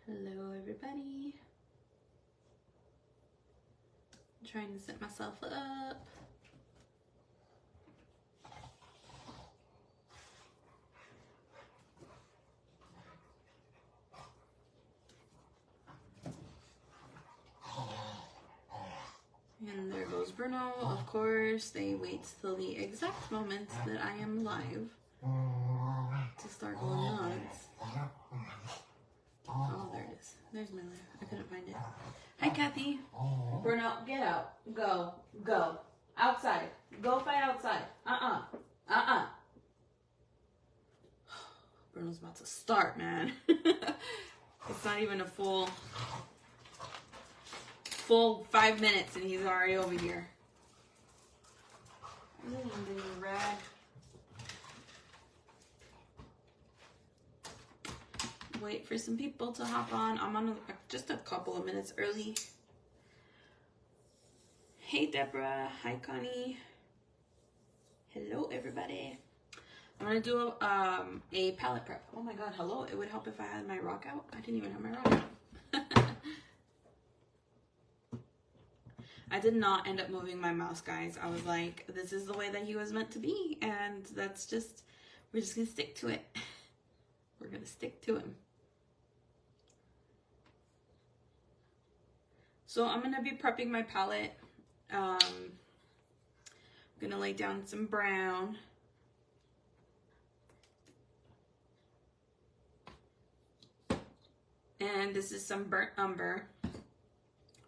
Hello everybody. I'm trying to set myself up. And there goes Bruno. Of course, they wait till the exact moment that I am live to start going nuts. Oh, there it is. There's my live. I couldn't find it. Hi, Kathy. Bruno, get out. Go. Go. Outside. Go fight outside. Bruno's about to start, man. It's not even a full 5 minutes and he's already over here. Red. Wait for some people to hop on. I'm on just a couple of minutes early. Hey Deborah. Hi Connie. Hello everybody. I'm gonna do a palette prep. Oh my god, hello. It would help if I had my rock out. I didn't even have my rock out. I did not end up moving my mouse, guys. I was like, this is the way that he was meant to be, and that's just, we're just gonna stick to it. We're gonna stick to him. So I'm gonna be prepping my palette. I'm gonna lay down some brown. And this is some burnt umber.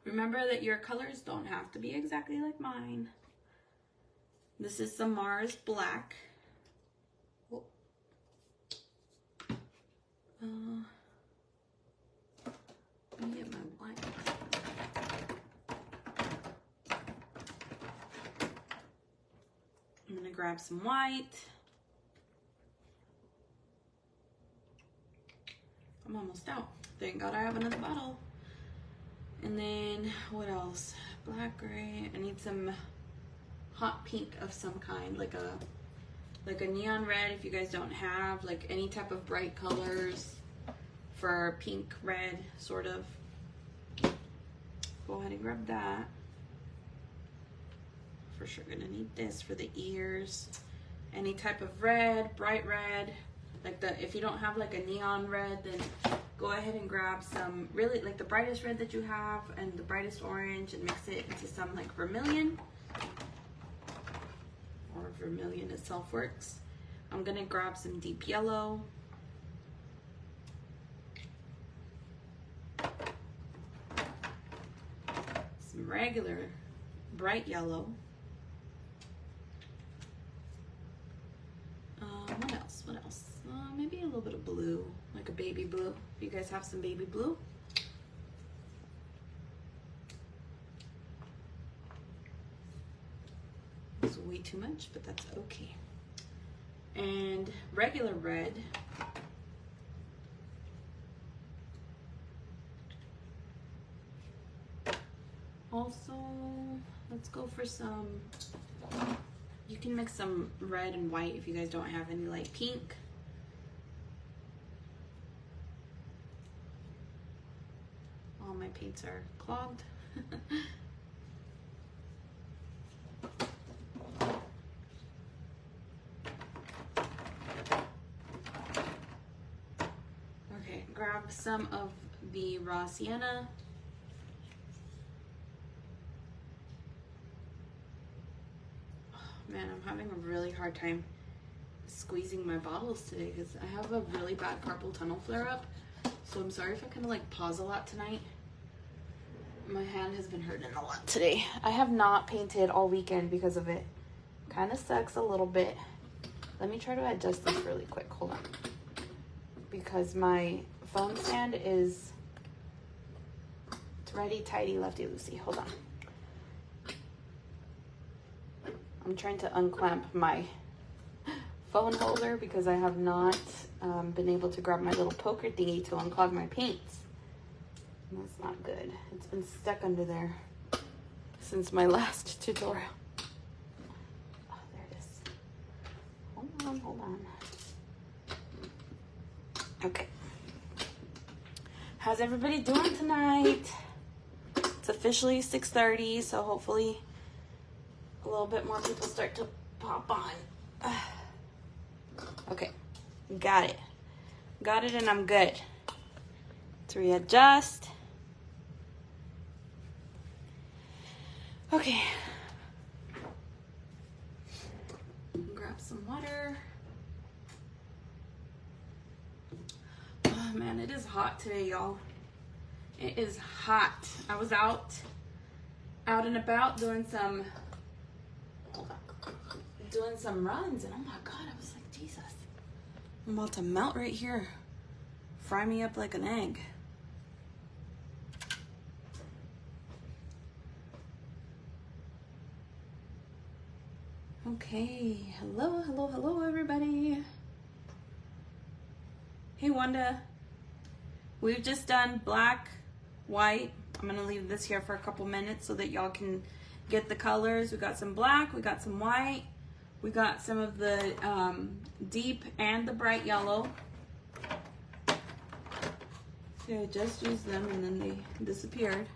Remember that your colors don't have to be exactly like mine. This is some Mars Black. Oh. Let me get my black. I'm gonna grab some white. I'm almost out. Thank God I have another bottle. And then what else? Black, gray. I need some hot pink of some kind, like a neon red. If you guys don't have like any type of bright colors for pink, red, sort of, go ahead and grab that. For sure gonna need this for the ears. Any type of red, bright red. Like if you don't have like a neon red, then go ahead and grab some really like the brightest red that you have and the brightest orange and mix it into some like vermilion, or vermilion itself works. I'm gonna grab some deep yellow. Some regular bright yellow. What else? What else? Maybe a little bit of blue, like a baby blue. If you guys have some baby blue. It's way too much, but that's okay. And regular red. Also, let's go for some, you can mix some red and white if you guys don't have any light pink. All my paints are clogged. Okay, grab some of the raw sienna. Man, I'm having a really hard time squeezing my bottles today because I have a really bad carpal tunnel flare up. So I'm sorry if I kind of like pause a lot tonight. My hand has been hurting a lot today. I have not painted all weekend because of it. Kind of sucks a little bit. Let me try to adjust this really quick. Hold on. Because my phone stand is, it's righty tighty, lefty loosey. Hold on. I'm trying to unclamp my phone holder because I have not been able to grab my little poker thingy to unclog my paints. And that's not good. It's been stuck under there since my last tutorial. Oh, there it is. Hold Hold on. Okay. How's everybody doing tonight? It's officially 6:30, so hopefully a little bit more people start to pop on. Okay, got it. Got it, and I'm good. To readjust. Okay. Grab some water. Oh man, it is hot today, y'all. It is hot. I was out and about doing some runs, and oh my god, I was like, Jesus, I'm about to melt right here. Fry me up like an egg. Okay, hello everybody. Hey Wanda, we've just done black, white. I'm gonna leave this here for a couple minutes so that y'all can get the colors. We got some black, we got some white, we got some of the deep and the bright yellow. See, I just used them and then they disappeared.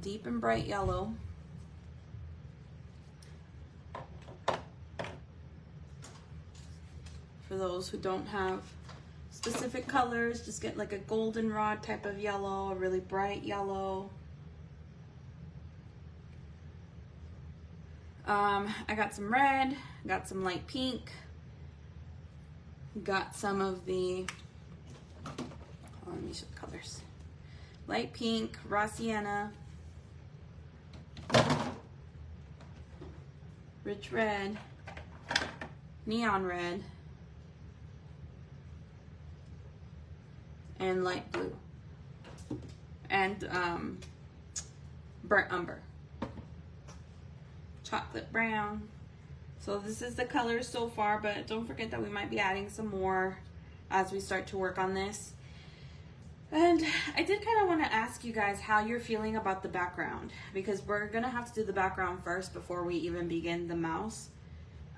Deep and bright yellow. For those who don't have specific colors, just get like a goldenrod type of yellow, a really bright yellow. I got some red, got some light pink, got some of the, let me show the colors. Light pink, raw sienna, rich red, neon red, and light blue, and burnt umber, chocolate brown. So this is the colors so far, but don't forget that we might be adding some more as we start to work on this. And I did kind of want to ask you guys how you're feeling about the background, because we're gonna have to do the background first before we even begin the mouse.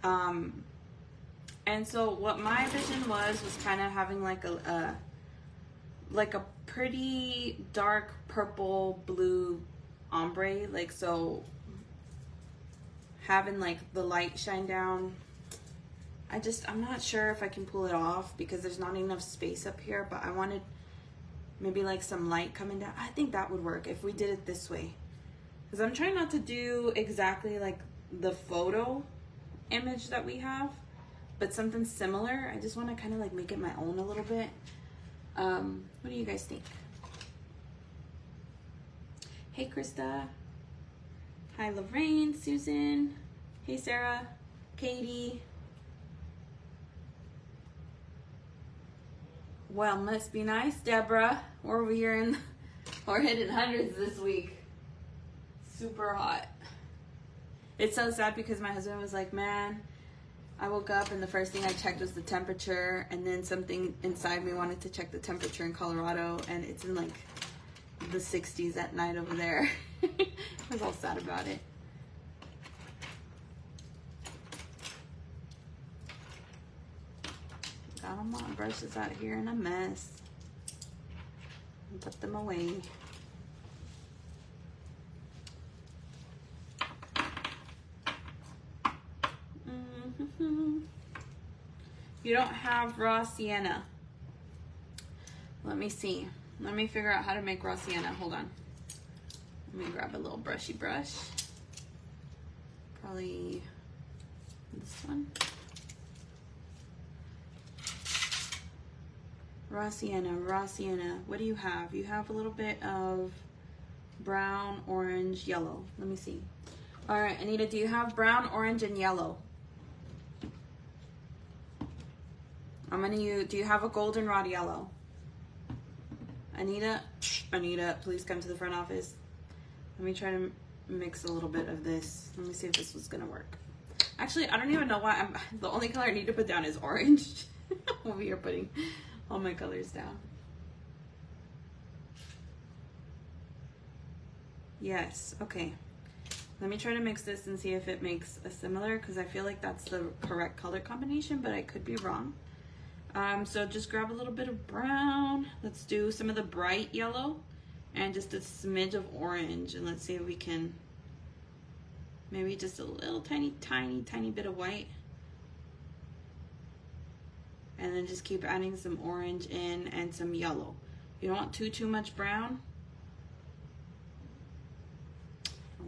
And so what my vision was kind of having like a pretty dark purple blue ombre, like, so having like the light shine down. I'm not sure if I can pull it off because there's not enough space up here, but I wanted maybe like some light coming down. I think that would work if we did it this way, because I'm trying not to do exactly like the photo image that we have, but something similar. I just want to kind of like make it my own a little bit. What do you guys think? Hey Krista. Hi Lorraine, Susan. Hey Sarah, Katie. Well, must be nice, Deborah. We're over here we're hitting hundreds this week. Super hot. It's so sad because my husband was like, man, I woke up and the first thing I checked was the temperature, and then something inside me wanted to check the temperature in Colorado, and it's in like the 60s at night over there. I was all sad about it. Got all my brushes out here in a mess. And put them away. You don't have raw sienna. Let me see. Let me figure out how to make raw sienna. Hold on. Let me grab a little brushy brush. Probably this one. Raw sienna, raw sienna. What do you have? You have a little bit of brown, orange, yellow. Let me see. All right, Anita, do you have brown, orange, and yellow? I'm gonna use, do you have a goldenrod yellow? Anita, please come to the front office. Let me try to mix a little bit of this. Let me see if this was gonna work. Actually, I don't even know why the only color I need to put down is orange. Over here putting all my colors down. Yes, okay. Let me try to mix this and see if it makes a similar, because I feel like that's the correct color combination, but I could be wrong. So just grab a little bit of brown. Let's do some of the bright yellow and just a smidge of orange, and let's see if we can, maybe just a little tiny bit of white. And then just keep adding some orange in and some yellow. You don't want too much brown.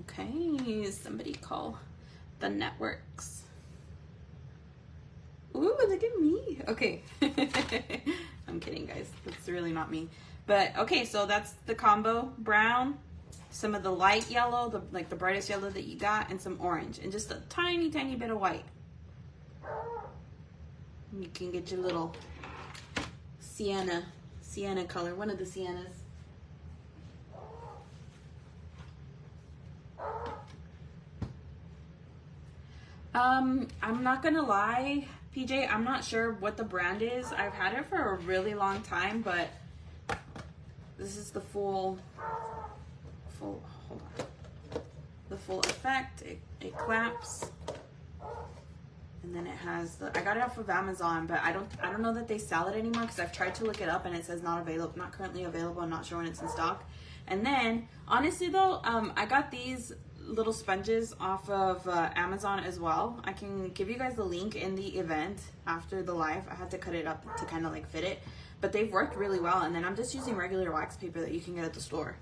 Okay, somebody call the networks. Ooh, look at me. Okay. I'm kidding, guys. That's really not me. But okay, so that's the combo. Brown, some of the light yellow, the brightest yellow that you got, and some orange, and just a tiny bit of white. You can get your little sienna color, one of the siennas. I'm not gonna lie, PJ, I'm not sure what the brand is. I've had it for a really long time, but this is the full, hold on. The full effect, it claps. And then it has I got it off of Amazon, but I don't know that they sell it anymore, because I've tried to look it up and it says not currently available. I'm not sure when it's in stock. And then honestly though, I got these little sponges off of Amazon as well. I can give you guys the link in the event after the live. I had to cut it up to kind of like fit it, but they've worked really well. And then I'm just using regular wax paper that you can get at the store.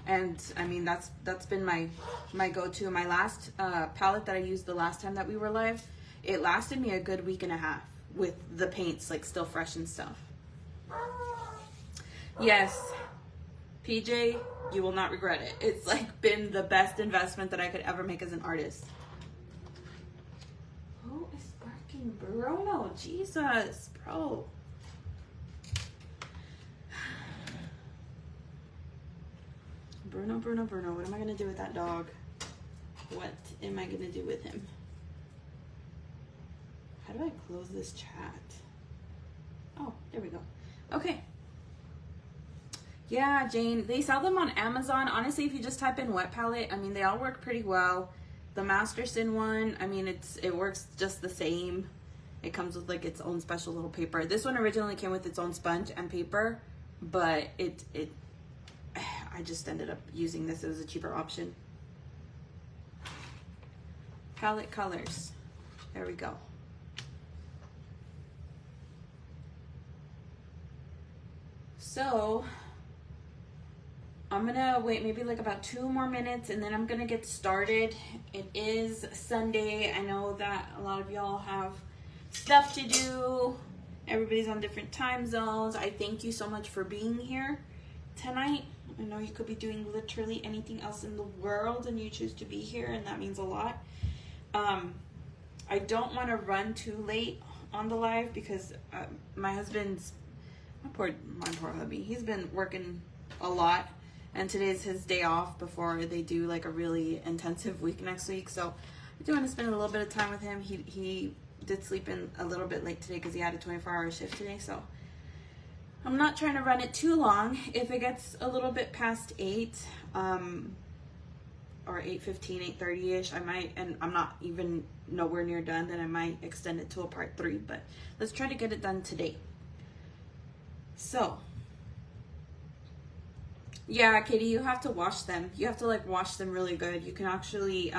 And I mean, that's been my go-to. My last palette that I used the last time that we were live, it lasted me a good week and a half with the paints like still fresh and stuff. Yes, PJ, you will not regret it. It's like been the best investment that I could ever make as an artist. Who is barking? Bruno, Jesus, bro. Bruno, what am I gonna do with that dog? What am I gonna do with him? How do I close this chat? Oh, there we go. Okay. Yeah, Jane, they sell them on Amazon. Honestly, if you just type in wet palette, I mean, they all work pretty well. The Masterson one, I mean, it works just the same. It comes with like its own special little paper. This one originally came with its own sponge and paper, but I just ended up using this. It was a cheaper option. Palette colors. There we go. So I'm gonna wait maybe like about 2 more minutes and then I'm gonna get started. It is Sunday. I know that a lot of y'all have stuff to do. Everybody's on different time zones. I thank you so much for being here tonight. I know you could be doing literally anything else in the world and you choose to be here, and that means a lot. I don't want to run too late on the live because my poor hubby, he's been working a lot, and today's his day off before they do like a really intensive week next week. So I do want to spend a little bit of time with him. He did sleep in a little bit late today because he had a 24-hour shift today, so I'm not trying to run it too long. If it gets a little bit past 8, or 8:15, 8:30-ish, I might, and I'm not even nowhere near done, then I might extend it to a part 3, but let's try to get it done today. So, yeah, Katie, you have to wash them. You have to like wash them really good. You can actually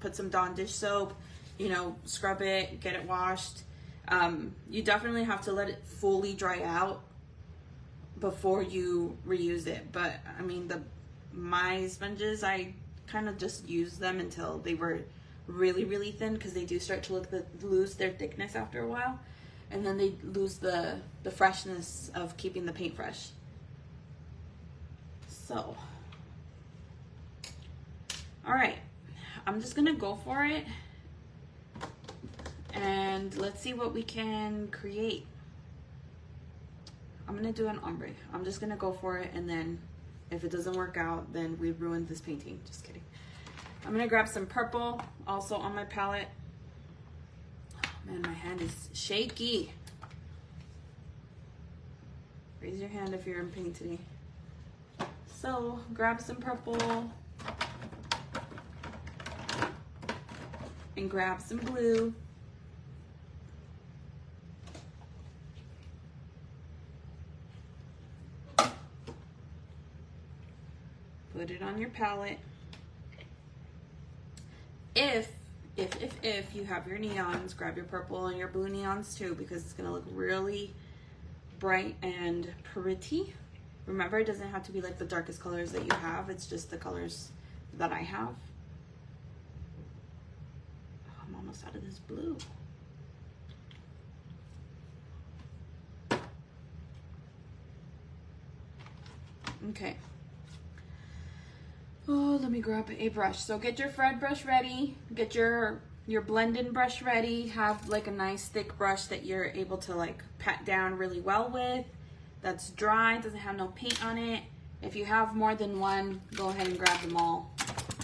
put some Dawn dish soap, you know, scrub it, get it washed. You definitely have to let it fully dry out before you reuse it. But I mean, my sponges, I kind of just used them until they were really thin, because they do start to lose their thickness after a while, and then they lose the freshness of keeping the paint fresh. So, all right, I'm just gonna go for it and let's see what we can create. I'm gonna do an ombre. I'm just gonna go for it, and then if it doesn't work out, then we ruined this painting. Just kidding. I'm gonna grab some purple also on my palette. Oh man, my hand is shaky. Raise your hand if you're in pain today. So grab some purple. and grab some blue. Put it on your palette. If you have your neons, grab your purple and your blue neons too, because it's gonna look really bright and pretty. Remember, it doesn't have to be like the darkest colors that you have, it's just the colors that I have. Oh, I'm almost out of this blue. Okay. Oh, let me grab a brush. So get your Fred brush ready. Get your blending brush ready. Have like a nice thick brush that you're able to like pat down really well with. That's dry, doesn't have no paint on it. If you have more than one, go ahead and grab them all.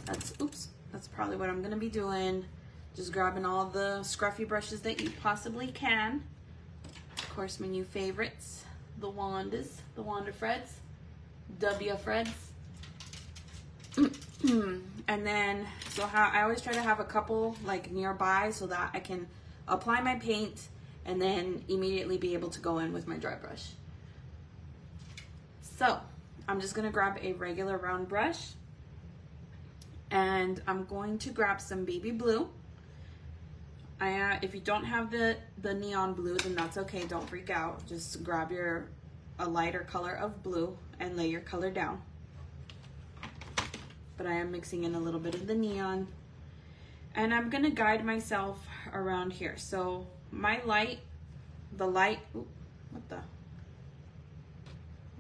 That's probably what I'm gonna be doing. Just grabbing all the scruffy brushes that you possibly can. Of course, my new favorites, the Wanda Freds, W Freds. And then, so how I always try to have a couple like nearby so that I can apply my paint and then immediately be able to go in with my dry brush. So I'm just gonna grab a regular round brush and I'm going to grab some baby blue. If you don't have the neon blue, then that's okay, don't freak out. Just grab a lighter color of blue and lay your color down. But I am mixing in a little bit of the neon. And I'm gonna guide myself around here. So my light, ooh, what the?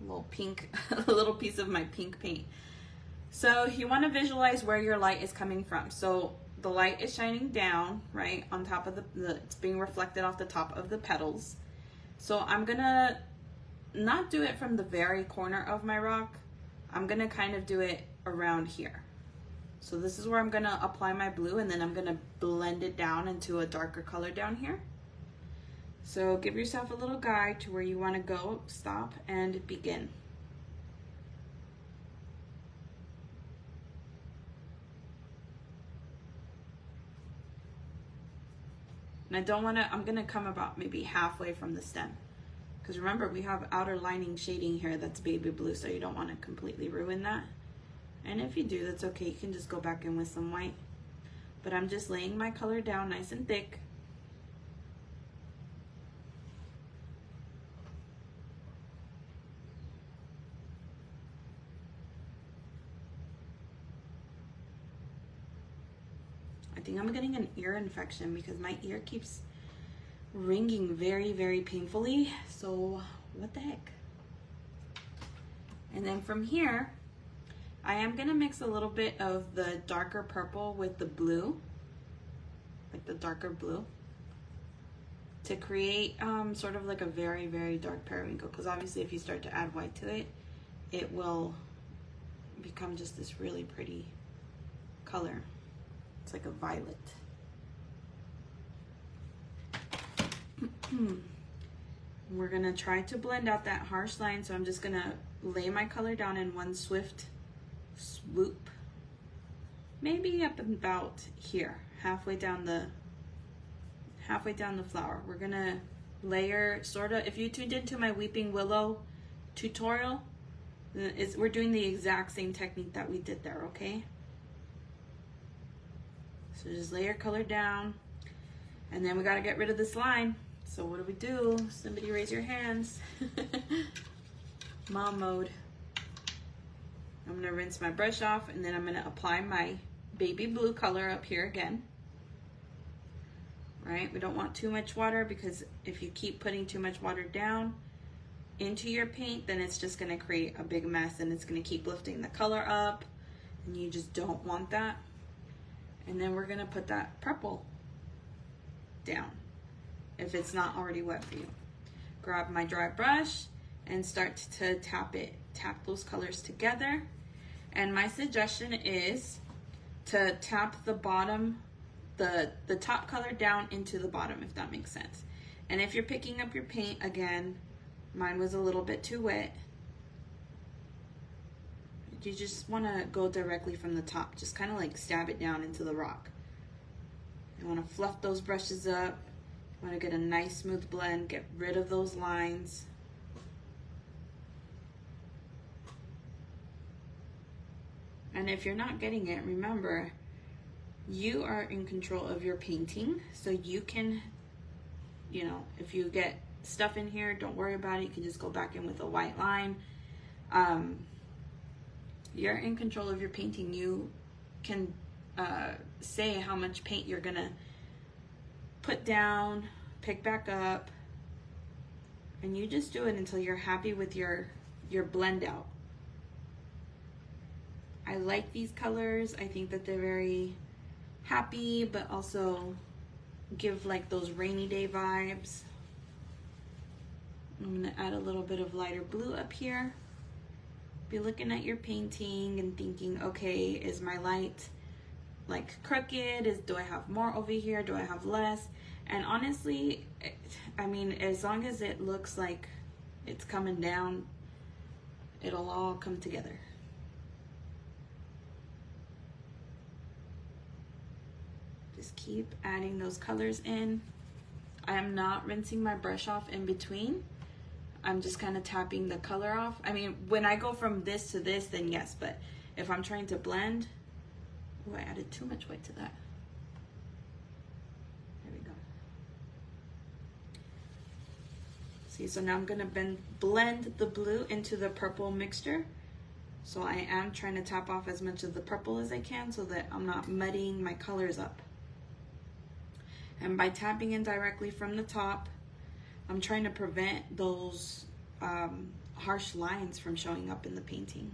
Little pink, a little piece of my pink paint. So you wanna visualize where your light is coming from. So the light is shining down, right, on top of it's being reflected off the top of the petals. So I'm gonna not do it from the very corner of my rock. I'm gonna kind of do it around here. So this is where I'm gonna apply my blue and then I'm gonna blend it down into a darker color down here. So give yourself a little guide to where you wanna go, stop, and begin. And I'm gonna come about maybe halfway from the stem. Because remember, we have outer lining shading here that's baby blue, so you don't wanna completely ruin that. And if you do, that's okay. You can just go back in with some white. But I'm just laying my color down nice and thick. I think I'm getting an ear infection because my ear keeps ringing very, very painfully. So what the heck? And then from here, I am gonna mix a little bit of the darker purple with the blue, like the darker blue, to create sort of like a very, very dark periwinkle. Because obviously if you start to add white to it, it will become just this really pretty color. It's like a violet. We're gonna try to blend out that harsh line, so I'm just gonna lay my color down in one swift swoop, maybe up about here, halfway down the flower. We're gonna layer sort of, if you tuned into my Weeping Willow tutorial, we're doing the exact same technique that we did there, okay? So just lay your color down, and then we gotta get rid of this line. So what do? Somebody raise your hands. Mom mode. I'm gonna rinse my brush off and then I'm gonna apply my baby blue color up here again. Right, we don't want too much water because if you keep putting too much water down into your paint, then it's just gonna create a big mess and it's gonna keep lifting the color up and you just don't want that. And then we're gonna put that purple down if it's not already wet for you. Grab my dry brush and start to tap those colors together. And my suggestion is to tap the bottom, the top color down into the bottom, if that makes sense. And if you're picking up your paint, again, mine was a little bit too wet. You just wanna go directly from the top, just kind of like stab it down into the rock. You want to fluff those brushes up. You want to get a nice smooth blend, get rid of those lines. And if you're not getting it, remember, you are in control of your painting. So you can, you know, if you get stuff in here, don't worry about it. You can just go back in with a white line. You're in control of your painting. You can say how much paint you're gonna put down, pick back up, and you just do it until you're happy with your blend out. I like these colors. I think that they're very happy, but also give like those rainy day vibes. I'm gonna add a little bit of lighter blue up here. Be looking at your painting and thinking, okay, is my light like crooked? Do I have more over here? Do I have less? And honestly, I mean, as long as it looks like it's coming down, it'll all come together. Just keep adding those colors in. I am not rinsing my brush off in between. I'm just kind of tapping the color off. I mean, when I go from this to this, then yes, but if I'm trying to blend, oh, I added too much white to that. There we go. See, so now I'm gonna blend the blue into the purple mixture. So I am trying to tap off as much of the purple as I can so that I'm not muddying my colors up. And by tapping in directly from the top, I'm trying to prevent those harsh lines from showing up in the painting.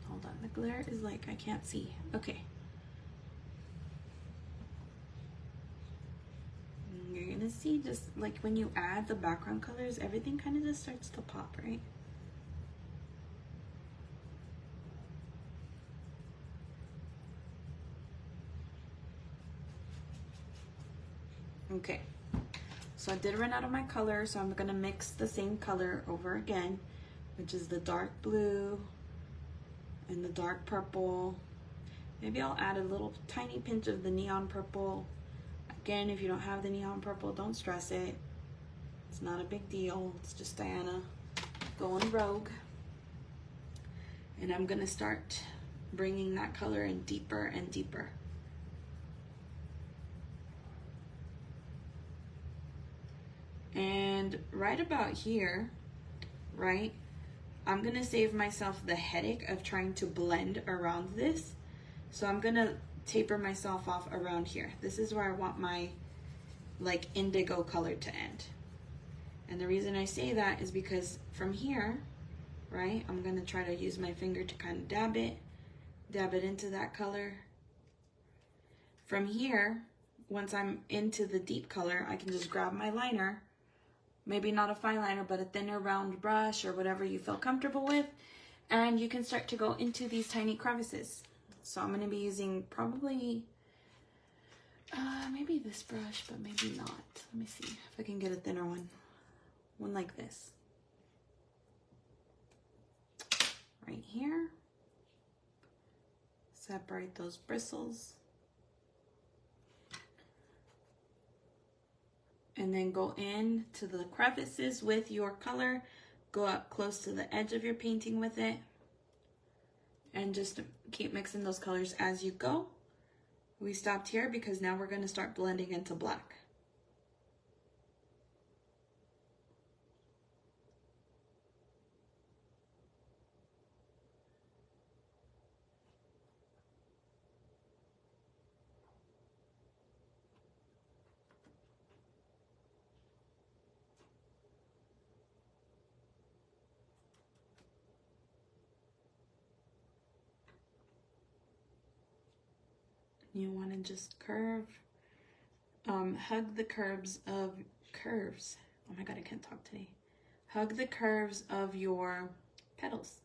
Hold on, the glare is like I can't see. Okay. You're gonna see just like when you add the background colors, everything kind of just starts to pop, right? Okay, so I did run out of my color, so I'm gonna mix the same color over again, which is the dark blue and the dark purple. Maybe I'll add a little tiny pinch of the neon purple. Again, if you don't have the neon purple, don't stress it. It's not a big deal. It's just Diana going rogue. And I'm gonna start bringing that color in deeper and deeper. And right about here, right, I'm gonna save myself the headache of trying to blend around this. So I'm gonna taper myself off around here. This is where I want my like indigo color to end. And the reason I say that is because from here, right, I'm gonna try to use my finger to kind of dab it into that color. From here, once I'm into the deep color, I can just grab my liner, maybe not a fine liner, but a thinner round brush or whatever you feel comfortable with, and you can start to go into these tiny crevices. So I'm gonna be using probably, maybe this brush, but maybe not. Let me see if I can get a thinner one. One like this. Right here. Separate those bristles. And then go in to the crevices with your color. Go up close to the edge of your painting with it. And just keep mixing those colors as you go. We stopped here because now we're going to start blending into black. You want to just curve, hug the curves. Oh my God, I can't talk today. Hug the curves of your petals.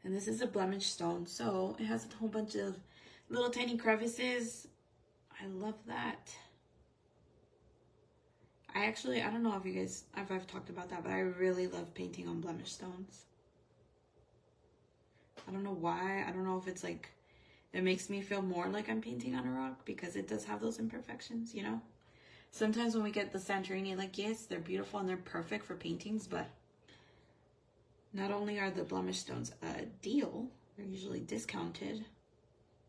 And this is a blemish stone, so it has a whole bunch of little tiny crevices. I love that. I don't know if you guys, if I've talked about that, but I really love painting on blemish stones. I don't know why. I don't know if it's like, it makes me feel more like I'm painting on a rock because it does have those imperfections, you know? Sometimes when we get the Santorini, like, yes, they're beautiful and they're perfect for paintings, but not only are the blemish stones a deal, they're usually discounted,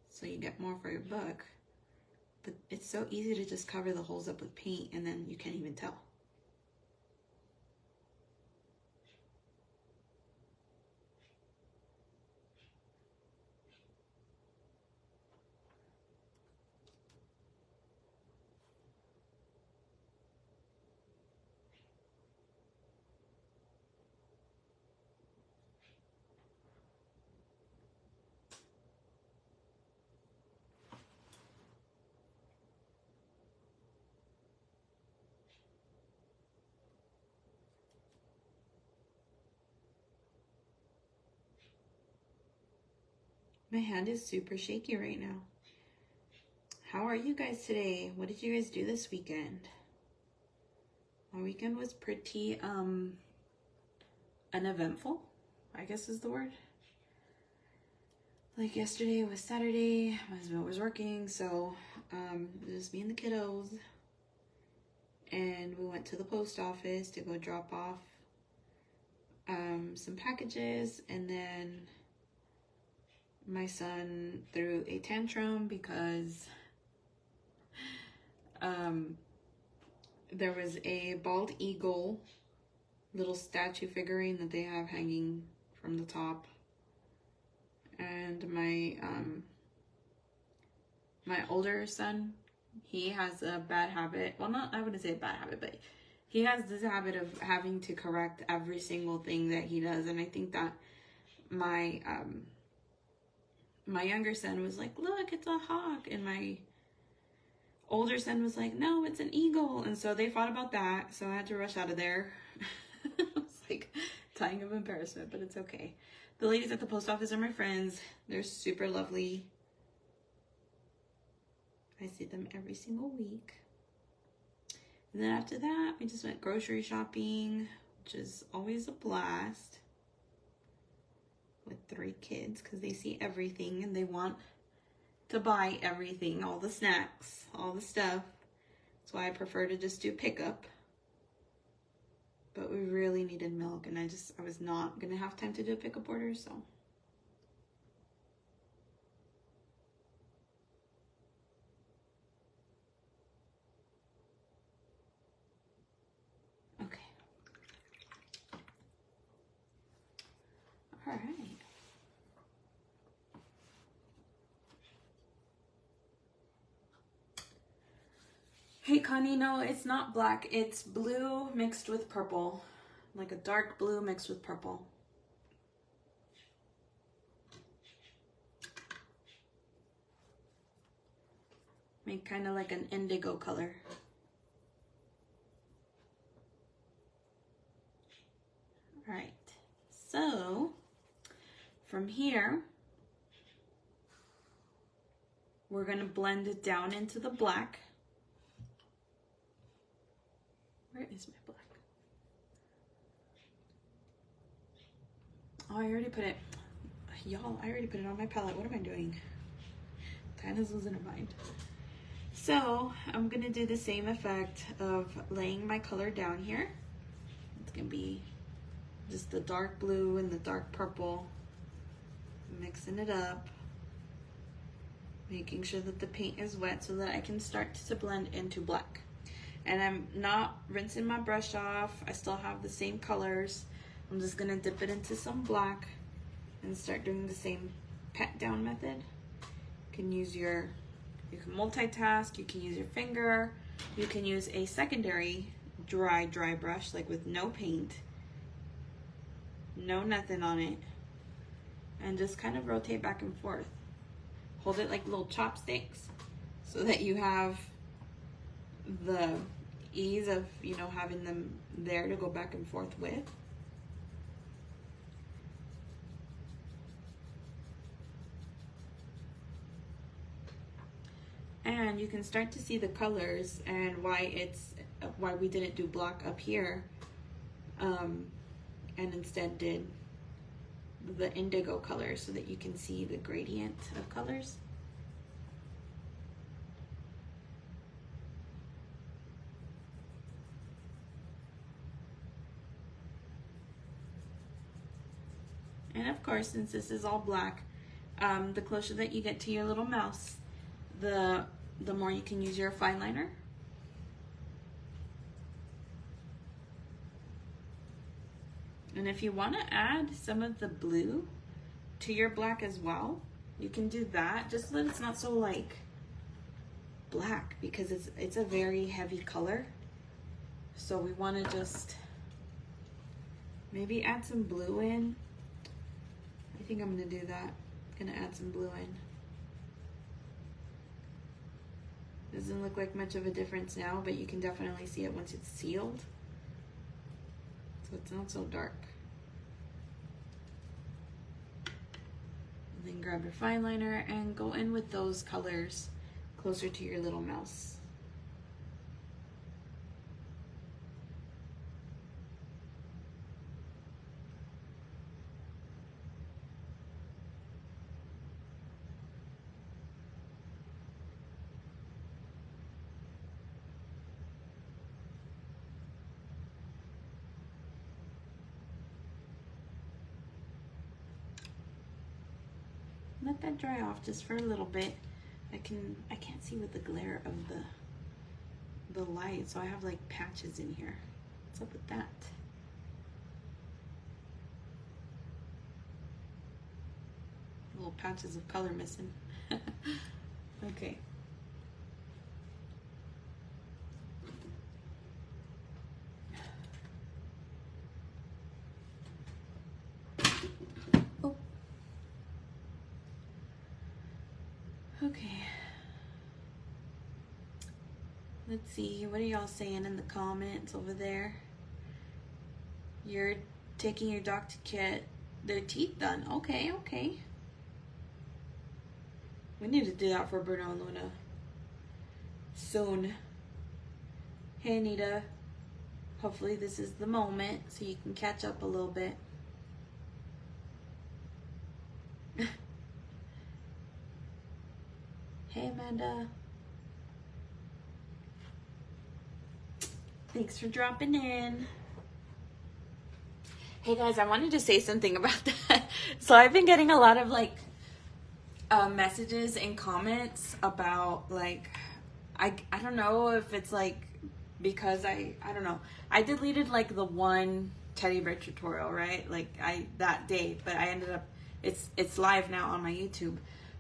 so you get more for your buck, but it's so easy to just cover the holes up with paint and then you can't even tell. My hand is super shaky right now. How are you guys today? What did you guys do this weekend? My weekend was pretty uneventful, I guess is the word. Like yesterday was Saturday, my husband was working, so it was me and the kiddos. And we went to the post office to go drop off some packages, and then my son threw a tantrum because there was a bald eagle little statue figurine that they have hanging from the top, and my older son, he has a bad habit. Well, not, I wouldn't say a bad habit, but he has this habit of having to correct every single thing that he does. And I think that my younger son was like, look, it's a hawk. And my older son was like, no, it's an eagle. And so they fought about that. So I had to rush out of there. It was like dying of embarrassment, but it's okay. The ladies at the post office are my friends. They're super lovely. I see them every single week. And then after that, we just went grocery shopping, which is always a blast with 3 kids because they see everything and they want to buy everything, all the snacks, all the stuff. That's why I prefer to just do pickup. But we really needed milk, and I was not gonna have time to do a pickup order, so. Okay. All right. Hey, Connie, no, it's not black. It's blue mixed with purple. Like a dark blue mixed with purple. Make kind of like an indigo color. All right. So, from here, we're going to blend it down into the black. Where is my black? Oh, I already put it. Y'all, I already put it on my palette. What am I doing? Dinah's losing her mind. So, I'm going to do the same effect of laying my color down here. It's going to be just the dark blue and the dark purple. Mixing it up. Making sure that the paint is wet so that I can start to blend into black. And I'm not rinsing my brush off. I still have the same colors. I'm just gonna dip it into some black and start doing the same pat down method. You can multitask, you can use your finger, you can use a secondary dry brush, like with no paint, no nothing on it, and just kind of rotate back and forth. Hold it like little chopsticks so that you have the ease of, you know, having them there to go back and forth with. And you can start to see the colors and why it's why we didn't do black up here, and instead did the indigo color so that you can see the gradient of colors. And of course, since this is all black, the closer that you get to your little mouse, the more you can use your fine liner. And if you want to add some of the blue to your black as well, you can do that, just so that it's not so like black, because it's a very heavy color. So we want to just maybe add some blue in. I think I'm going to do that. I'm going to add some blue in. Doesn't look like much of a difference now, but you can definitely see it once it's sealed. So it's not so dark. And then grab your fine liner and go in with those colors closer to your little mouse. Let that dry off just for a little bit. I can't see with the glare of the light, so I have like patches in here. What's up with that? Little patches of color missing. Okay. Okay, let's see, what are y'all saying in the comments over there? You're taking your dog to get their teeth done. Okay, okay. We need to do that for Bruno and Luna soon. Hey Anita, hopefully this is the moment so you can catch up a little bit. Hey Amanda. Thanks for dropping in. Hey guys, I wanted to say something about that. So I've been getting a lot of like messages and comments about like, I don't know if it's like because I don't know. I deleted like the one teddy bear tutorial, right? Like that day, but I ended up, it's live now on my YouTube.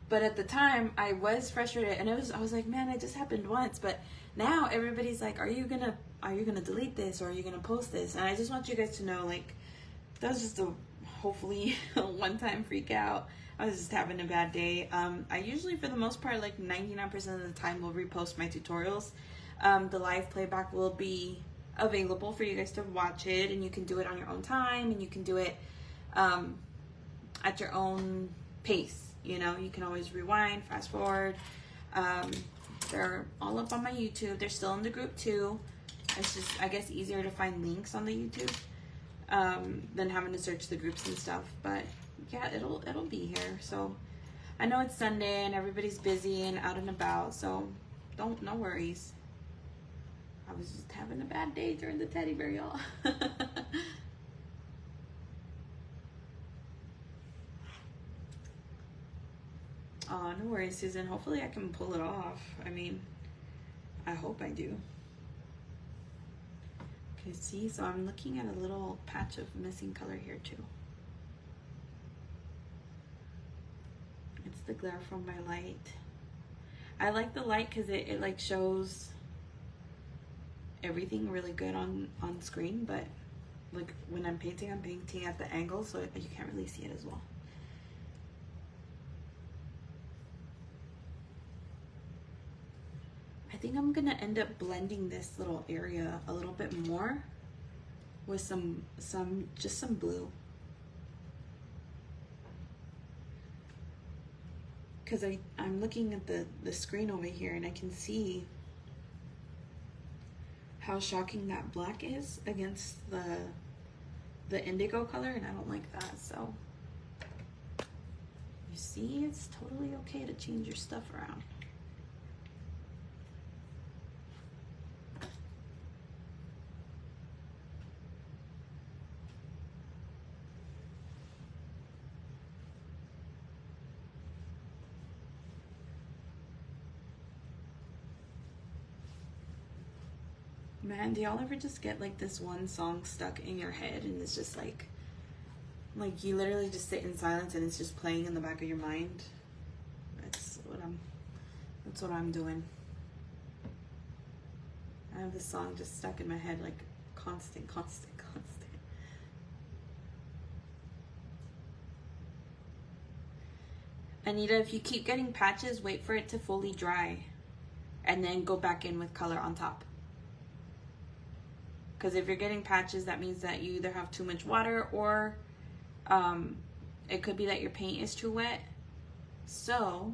But at the time, I was frustrated, and I was like, man, it just happened once. But now everybody's like, are you gonna delete this, or are you gonna post this? And I just want you guys to know, like, that was just a hopefully a one-time freak out. I was just having a bad day. I usually, for the most part, like 99% of the time, will repost my tutorials. The live playback will be available for you guys to watch it, and you can do it on your own time, and you can do it at your own pace. You know, you can always rewind, fast forward. They're all up on my YouTube. They're still in the group too. It's just, I guess, easier to find links on the YouTube than having to search the groups and stuff. But yeah, it'll be here. So I know it's Sunday and everybody's busy and out and about, so no worries. I was just having a bad day during the teddy bear, y'all. Oh, no worries, Susan. Hopefully I can pull it off. I mean, I hope I do. Okay, see, so I'm looking at a little patch of missing color here too. It's the glare from my light. I like the light because it like shows everything really good on screen, but like when I'm painting at the angle, so you can't really see it as well. I think I'm gonna end up blending this little area a little bit more with just some blue, because I'm looking at the screen over here and I can see how shocking that black is against the indigo color, and I don't like that. So you see, it's totally okay to change your stuff around. Man, do y'all ever just get like this one song stuck in your head and it's just like you literally just sit in silence and it's just playing in the back of your mind? That's what I'm doing. I have this song just stuck in my head, like constant. Anita, if you keep getting patches, wait for it to fully dry and then go back in with color on top. Because if you're getting patches, that means that you either have too much water or it could be that your paint is too wet. So,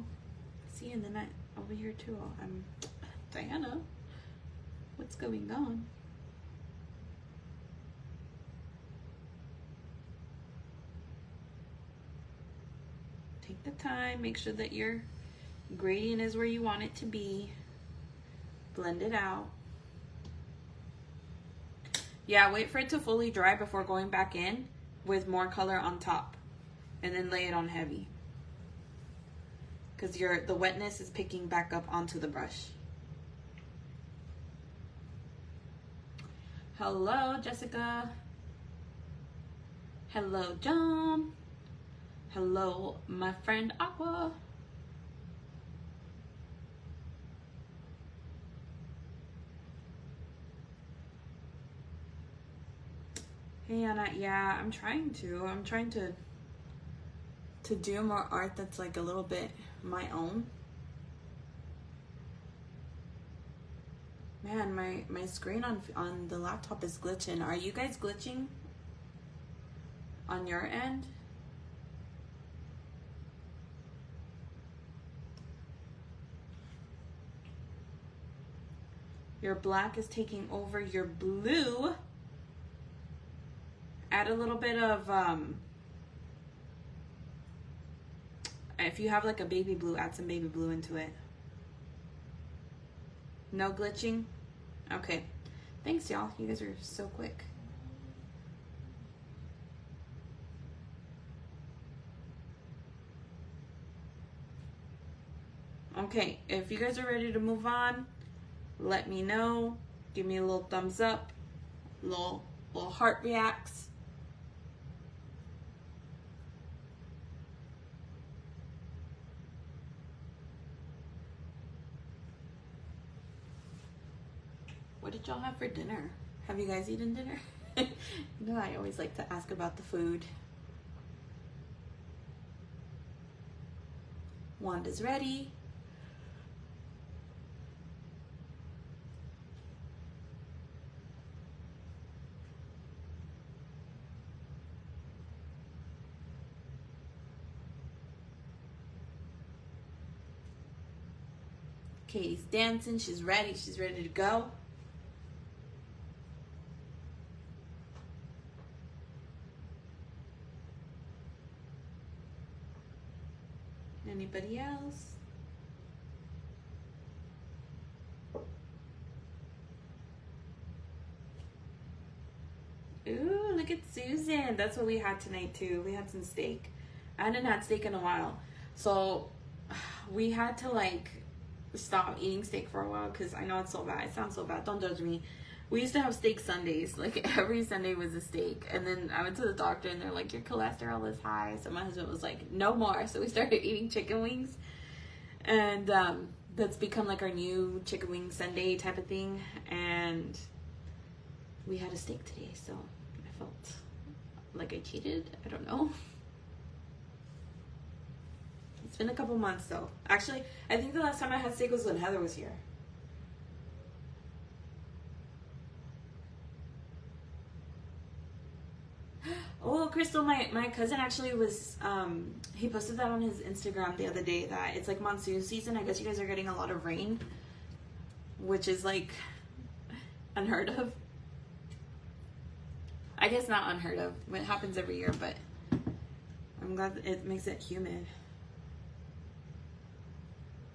see, and then over here too, I'm Diana. What's going on? Take the time, make sure that your gradient is where you want it to be. Blend it out. Yeah, wait for it to fully dry before going back in with more color on top. And then lay it on heavy. Because the wetness is picking back up onto the brush. Hello, Jessica. Hello, John. Hello, my friend Aqua. Hey Anna, yeah, I'm trying to do more art that's like a little bit my own. Man, my screen on the laptop is glitching. Are you guys glitching on your end? Your black is taking over your blue. Add a little bit of, if you have like a baby blue, add some baby blue into it. No glitching? Okay. Thanks, y'all. You guys are so quick. Okay, if you guys are ready to move on, let me know. Give me a little thumbs up, little heart reacts. What did y'all have for dinner? Have you guys eaten dinner? You know, I always like to ask about the food. Wanda's ready. Katie's dancing. She's ready. She's ready to go. Anybody else? Ooh, look at Susan. That's what we had tonight too. We had some steak. I hadn't had steak in a while. So we had to like stop eating steak for a while because I know it's so bad. It sounds so bad. Don't judge me. We used to have steak Sundays. Like every Sunday was a steak. And then I went to the doctor and they're like, your cholesterol is high. So my husband was like, no more. So we started eating chicken wings. And that's become like our new chicken wing Sunday type of thing. And we had a steak today. So I felt like I cheated. I don't know. It's been a couple months though. Actually, I think the last time I had steak was when Heather was here. Oh, Crystal, my cousin actually was, he posted that on his Instagram the other day that it's like monsoon season. I guess you guys are getting a lot of rain, which is like, unheard of. I guess not unheard of. It happens every year, but I'm glad that it makes it humid.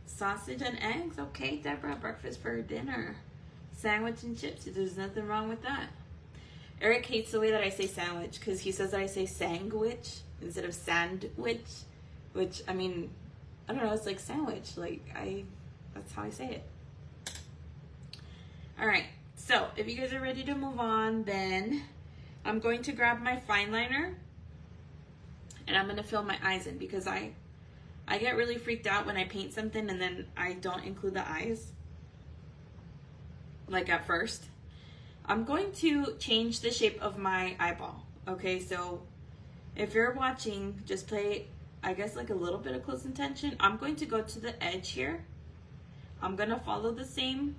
Sausage and eggs? Okay, Deborah, breakfast for dinner. Sandwich and chips. There's nothing wrong with that. Eric hates the way that I say sandwich because he says that I say sandwich instead of sandwich, which, I mean, I don't know, it's like sandwich. That's how I say it. All right, so if you guys are ready to move on, then I'm going to grab my fine liner and I'm going to fill my eyes in because I get really freaked out when I paint something and then I don't include the eyes, like at first. I'm going to change the shape of my eyeball. Okay, so if you're watching, just play, I guess, like a little bit of close attention. I'm going to go to the edge here. I'm going to follow the same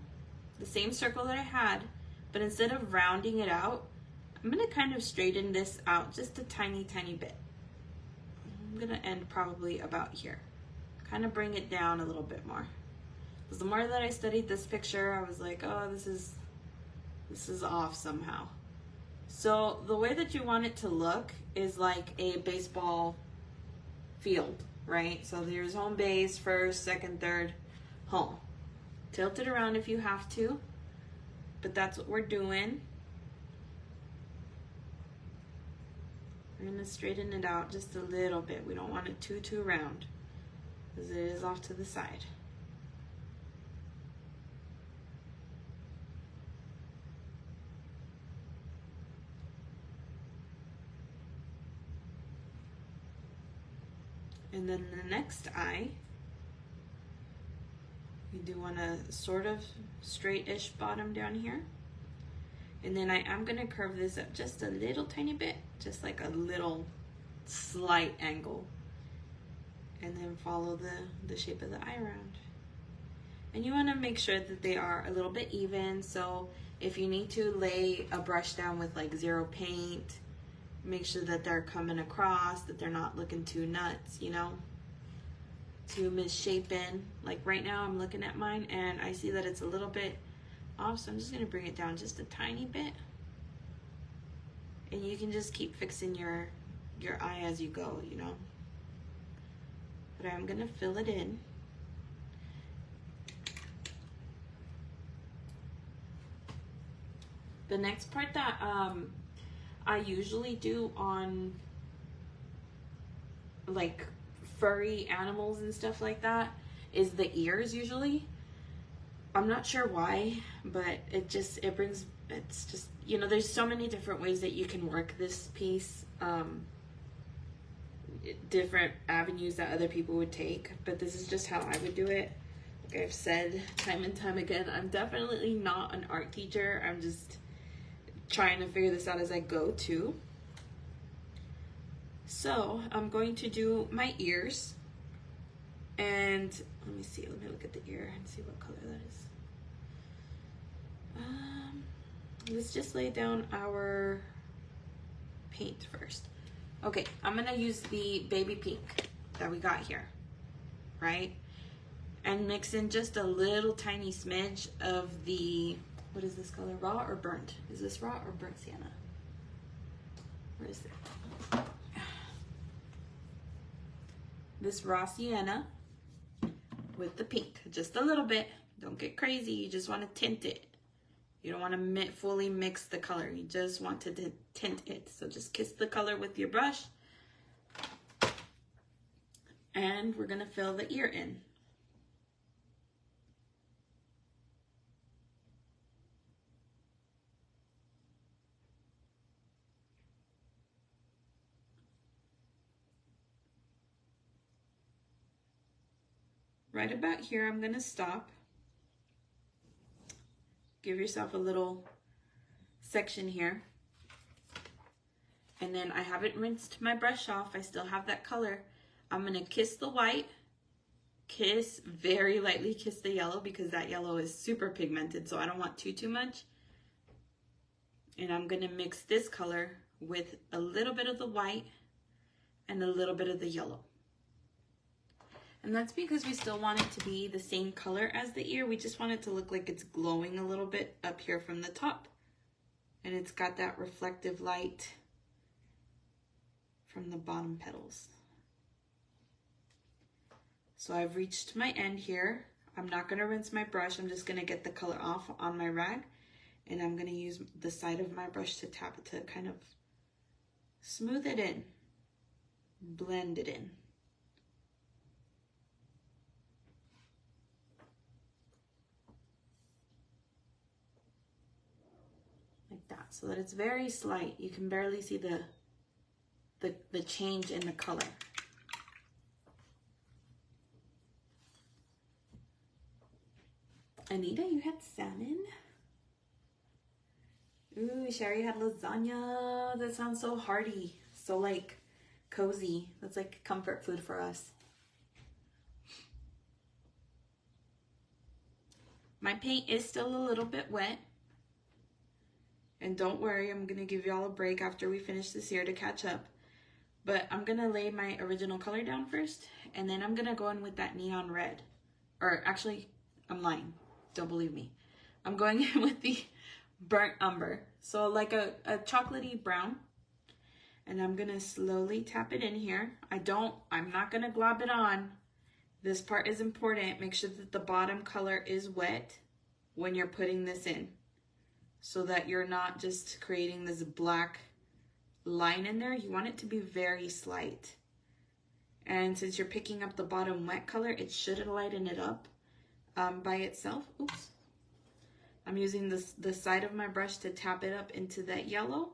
circle that I had, but instead of rounding it out, I'm going to kind of straighten this out just a tiny, tiny bit. I'm going to end probably about here. Kind of bring it down a little bit more. Because the more that I studied this picture, I was like, oh, this is off somehow. So the way that you want it to look is like a baseball field, right? So there's home base, first, second, third, home. Tilt it around if you have to, but that's what we're doing. We're gonna straighten it out just a little bit. We don't want it too round because it is off to the side. And then the next eye, you do want a sort of straight-ish bottom down here. And then I am gonna curve this up just a little tiny bit, just like a little slight angle. And then follow the shape of the eye around. And you wanna make sure that they are a little bit even. So if you need to lay a brush down with like zero paint, make sure that they're coming across, that they're not looking too nuts, you know, too misshapen. Like right now I'm looking at mine and I see that it's a little bit off, so I'm just gonna bring it down just a tiny bit. And you can just keep fixing your eye as you go, you know. But I'm gonna fill it in. The next part that I usually do on like furry animals and stuff like that is the ears usually. I'm not sure why, but it's just, you know, there's so many different ways that you can work this piece, different avenues that other people would take, but this is just how I would do it. Like I've said time and time again, I'm definitely not an art teacher. I'm just trying to figure this out as I go too. So I'm going to do my ears, and let me look at the ear and see what color that is. Let's just lay down our paint first. Okay, I'm gonna use the baby pink that we got here, right? And mix in just a little tiny smidge of the, what is this color, raw or burnt? Is this raw or burnt sienna? Where is it? This raw sienna with the pink, just a little bit. Don't get crazy, you just want to tint it. You don't want to fully mix the color, you just want to tint it. So just kiss the color with your brush. And we're gonna fill the ear in. Right about here, I'm gonna stop. Give yourself a little section here. And then I haven't rinsed my brush off. I still have that color. I'm gonna kiss the white, very lightly kiss the yellow because that yellow is super pigmented, so I don't want too much. And I'm gonna mix this color with a little bit of the white and a little bit of the yellow. And that's because we still want it to be the same color as the ear. We just want it to look like it's glowing a little bit up here from the top. And it's got that reflective light from the bottom petals. So I've reached my end here. I'm not gonna rinse my brush. I'm just gonna get the color off on my rag. And I'm gonna use the side of my brush to tap it to kind of smooth it in, blend it in. Like that, so that it's very slight. You can barely see the change in the color. Anita, you had salmon? Ooh, Sherry had lasagna. That sounds so hearty, so like cozy. That's like comfort food for us. My paint is still a little bit wet. And don't worry, I'm gonna give y'all a break after we finish this here to catch up. But I'm gonna lay my original color down first, and then I'm gonna go in with that neon red. Or actually, I'm lying, don't believe me. I'm going in with the burnt umber. So like a chocolatey brown. And I'm gonna slowly tap it in here. I'm not gonna glob it on. This part is important. Make sure that the bottom color is wet when you're putting this in, so that you're not just creating this black line in there. You want it to be very slight. And since you're picking up the bottom wet color, it should lighten it up by itself. Oops. I'm using the side of my brush to tap it up into that yellow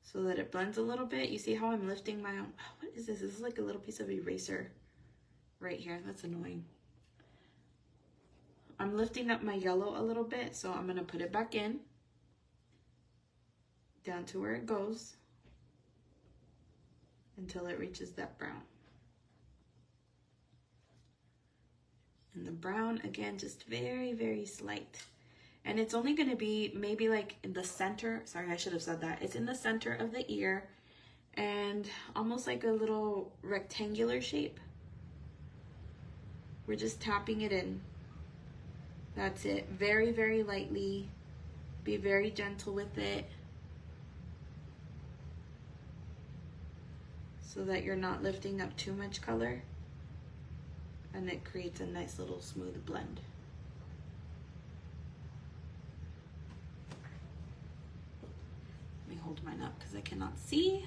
so that it blends a little bit. You see how I'm lifting my own, what is this? This is like a little piece of eraser right here. That's annoying. I'm lifting up my yellow a little bit, so I'm gonna put it back in, down to where it goes, until it reaches that brown. And the brown, again, just very, very slight. And it's only gonna be maybe like in the center, sorry, I should have said that. It's in the center of the ear and almost like a little rectangular shape. We're just tapping it in. That's it, very, very lightly. Be very gentle with it, so that you're not lifting up too much color, and it creates a nice little smooth blend. Let me hold mine up because I cannot see.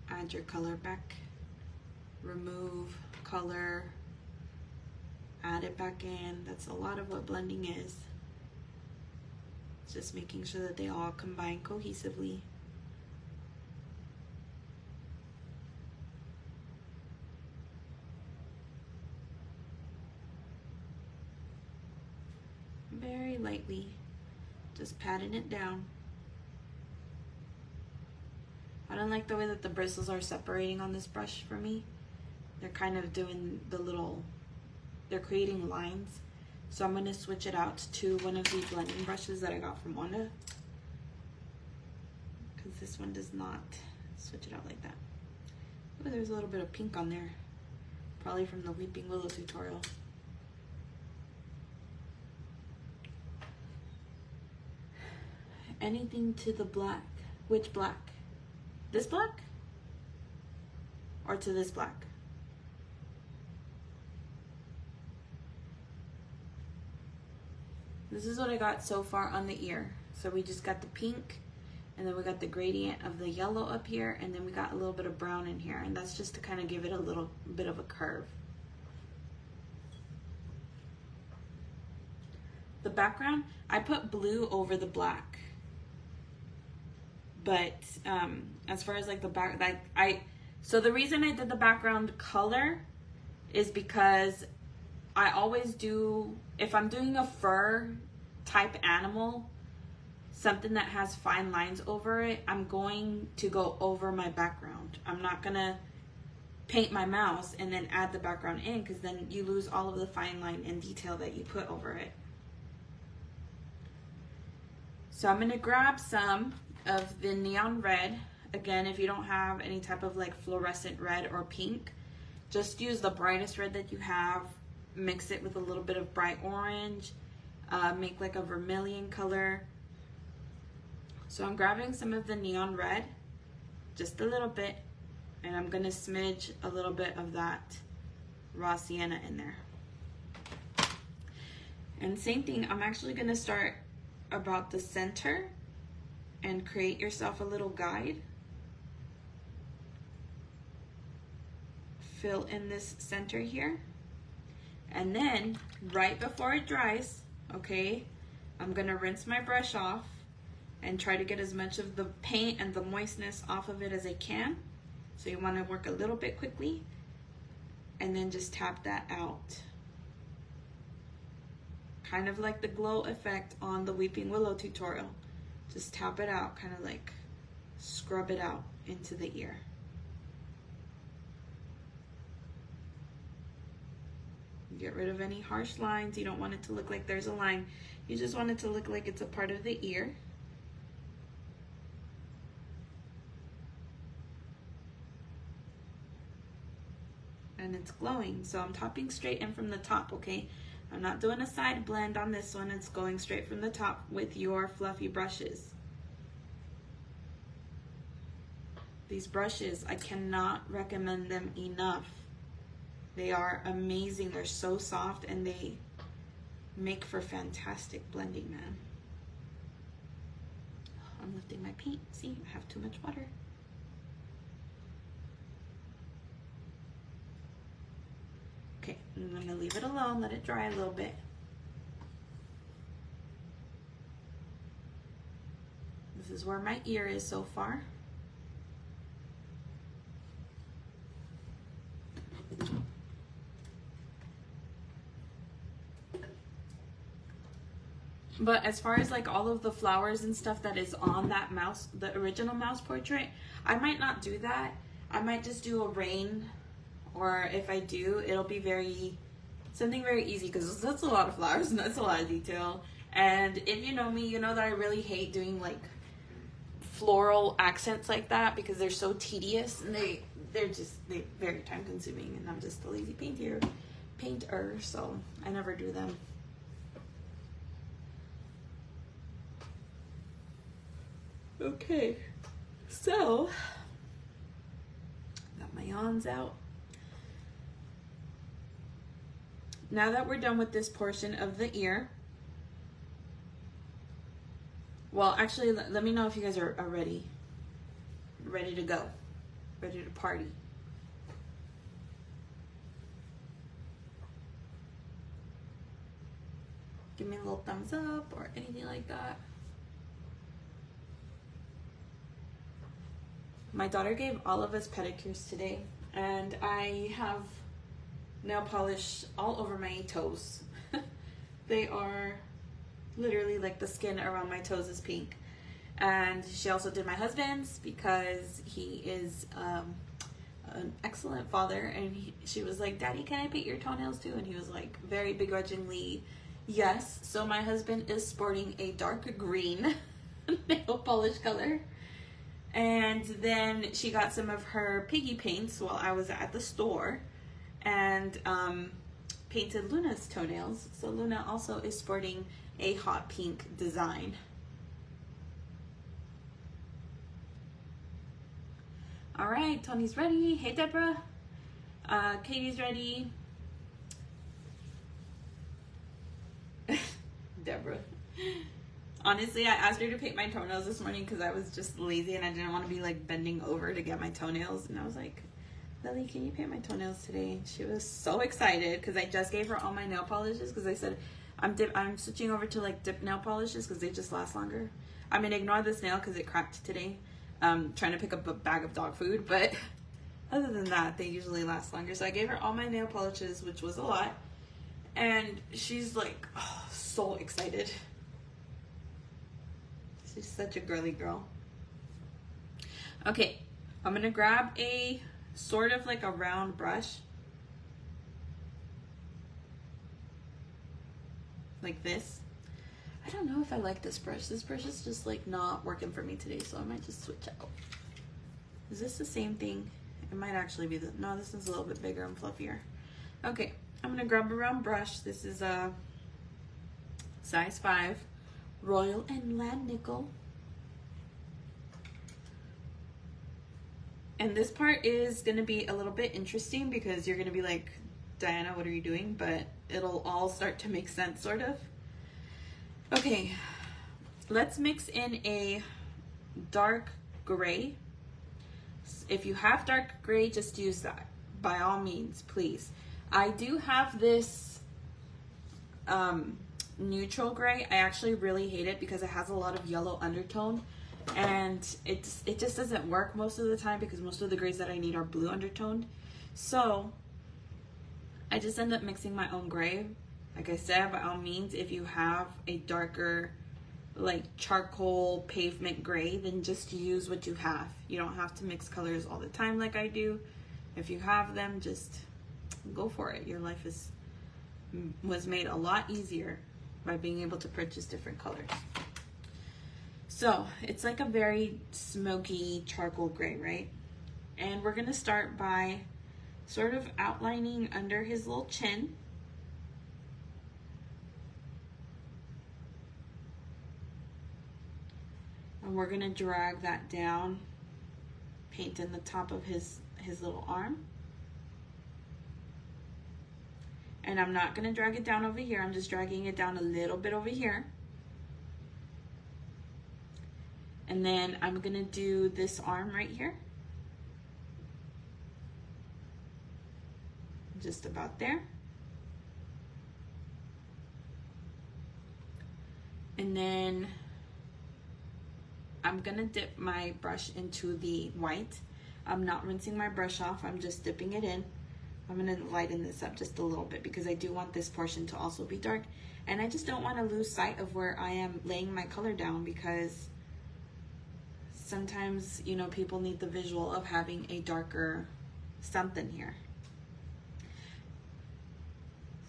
Add your color back, remove color, add it back in. That's a lot of what blending is. It's just making sure that they all combine cohesively. Very lightly, just patting it down. I don't like the way that the bristles are separating on this brush for me. They're kind of doing the little, they're creating lines. So I'm gonna switch it out to one of these blending brushes that I got from Wanda, because this one does not switch it out like that. Oh, there's a little bit of pink on there, probably from the Weeping Willow tutorial. Anything to the black. Which black? This black? Or to this black? This is what I got so far on the ear. So we just got the pink, and then we got the gradient of the yellow up here, and then we got a little bit of brown in here, and that's just to kind of give it a little bit of a curve. The background, I put blue over the black. But as far as like the back, so the reason I did the background color is because I always do, if I'm doing a fur type animal, something that has fine lines over it, I'm going to go over my background. I'm not gonna paint my mouse and then add the background in, because then you lose all of the fine line and detail that you put over it. So I'm gonna grab some of the neon red, Again, if you don't have any type of like fluorescent red or pink, just use the brightest red that you have, mix it with a little bit of bright orange, make like a vermilion color. So I'm grabbing some of the neon red, just a little bit, and I'm gonna smidge a little bit of that raw sienna in there. And same thing, I'm actually gonna start about the center and create yourself a little guide. Fill in this center here. And then right before it dries, okay, I'm gonna rinse my brush off and try to get as much of the paint and the moistness off of it as I can. So you wanna work a little bit quickly and then just tap that out. Kind of like the glow effect on the Weeping Willow tutorial. Just tap it out, kind of like scrub it out into the ear. Get rid of any harsh lines. You don't want it to look like there's a line. You just want it to look like it's a part of the ear. And it's glowing. So I'm topping straight in from the top, okay? I'm not doing a side blend on this one. It's going straight from the top with your fluffy brushes. These brushes, I cannot recommend them enough. They are amazing. They're so soft and they make for fantastic blending, man. I'm lifting my paint. See, I have too much water. Okay, I'm gonna leave it alone, let it dry a little bit. This is where my ear is so far. But as far as like all of the flowers and stuff that is on that mouse, the original mouse portrait, I might not do that. I might just do a rain, or if I do, it'll be something very easy, because that's a lot of flowers and that's a lot of detail. And if you know me, you know that I really hate doing like floral accents like that because they're so tedious and they're very time consuming, and I'm just a lazy painter, so I never do them. Okay, so got my yawns out. Now that we're done with this portion of the ear, well, actually, let me know if you guys are ready to go, ready to party. Give me a little thumbs up or anything like that. My daughter gave all of us pedicures today, and I have nail polish all over my toes. They are literally like the skin around my toes is pink. And she also did my husband's because he is an excellent father, and she was like, "Daddy, can I paint your toenails too?" And he was like, very begrudgingly, yes. So my husband is sporting a dark green nail polish color. And then she got some of her piggy paints while I was at the store and painted Luna's toenails. So Luna also is sporting a hot pink design. All right, Tony's ready. Hey, Deborah. Katie's ready. Deborah. Honestly, I asked her to paint my toenails this morning because I was just lazy and I didn't want to be like bending over to get my toenails. And I was like, Lily, can you paint my toenails today? She was so excited because I just gave her all my nail polishes because I said I'm switching over to like dip nail polishes because they just last longer. I mean, ignore this nail because it cracked today. Trying to pick up a bag of dog food, but other than that, they usually last longer. So I gave her all my nail polishes, which was a lot. And she's like, oh, so excited. She's such a girly girl. Okay, I'm gonna grab a sort of like a round brush. Like this. I don't know if I like this brush. This brush is just like not working for me today, so I might just switch out. Is this the same thing? It might actually be the, no, this one's a little bit bigger and fluffier. Okay, I'm gonna grab a round brush. This is a size 5 Royal and Land Nickel. And this part is gonna be a little bit interesting because you're gonna be like, Diana, what are you doing? But it'll all start to make sense, sort of. Okay, let's mix in a dark gray. If you have dark gray, just use that, by all means, please. I do have this neutral gray. I actually really hate it because it has a lot of yellow undertone, and it just doesn't work most of the time because most of the grays that I need are blue undertoned. So I just end up mixing my own gray. Like I said, by all means, if you have a darker, like charcoal pavement gray, then just use what you have. You don't have to mix colors all the time like I do. If you have them, just go for it. Your life was made a lot easier by being able to purchase different colors. So it's like a very smoky charcoal gray, right? And we're gonna start by sort of outlining under his little chin. And we're gonna drag that down, paint in the top of his little arm. And I'm not gonna drag it down over here, I'm just dragging it down a little bit over here. And then I'm gonna do this arm right here. Just about there. And then I'm gonna dip my brush into the white. I'm not rinsing my brush off, I'm just dipping it in. I'm gonna lighten this up just a little bit because I do want this portion to also be dark. And I just don't wanna lose sight of where I am laying my color down, because sometimes, you know, people need the visual of having a darker something here.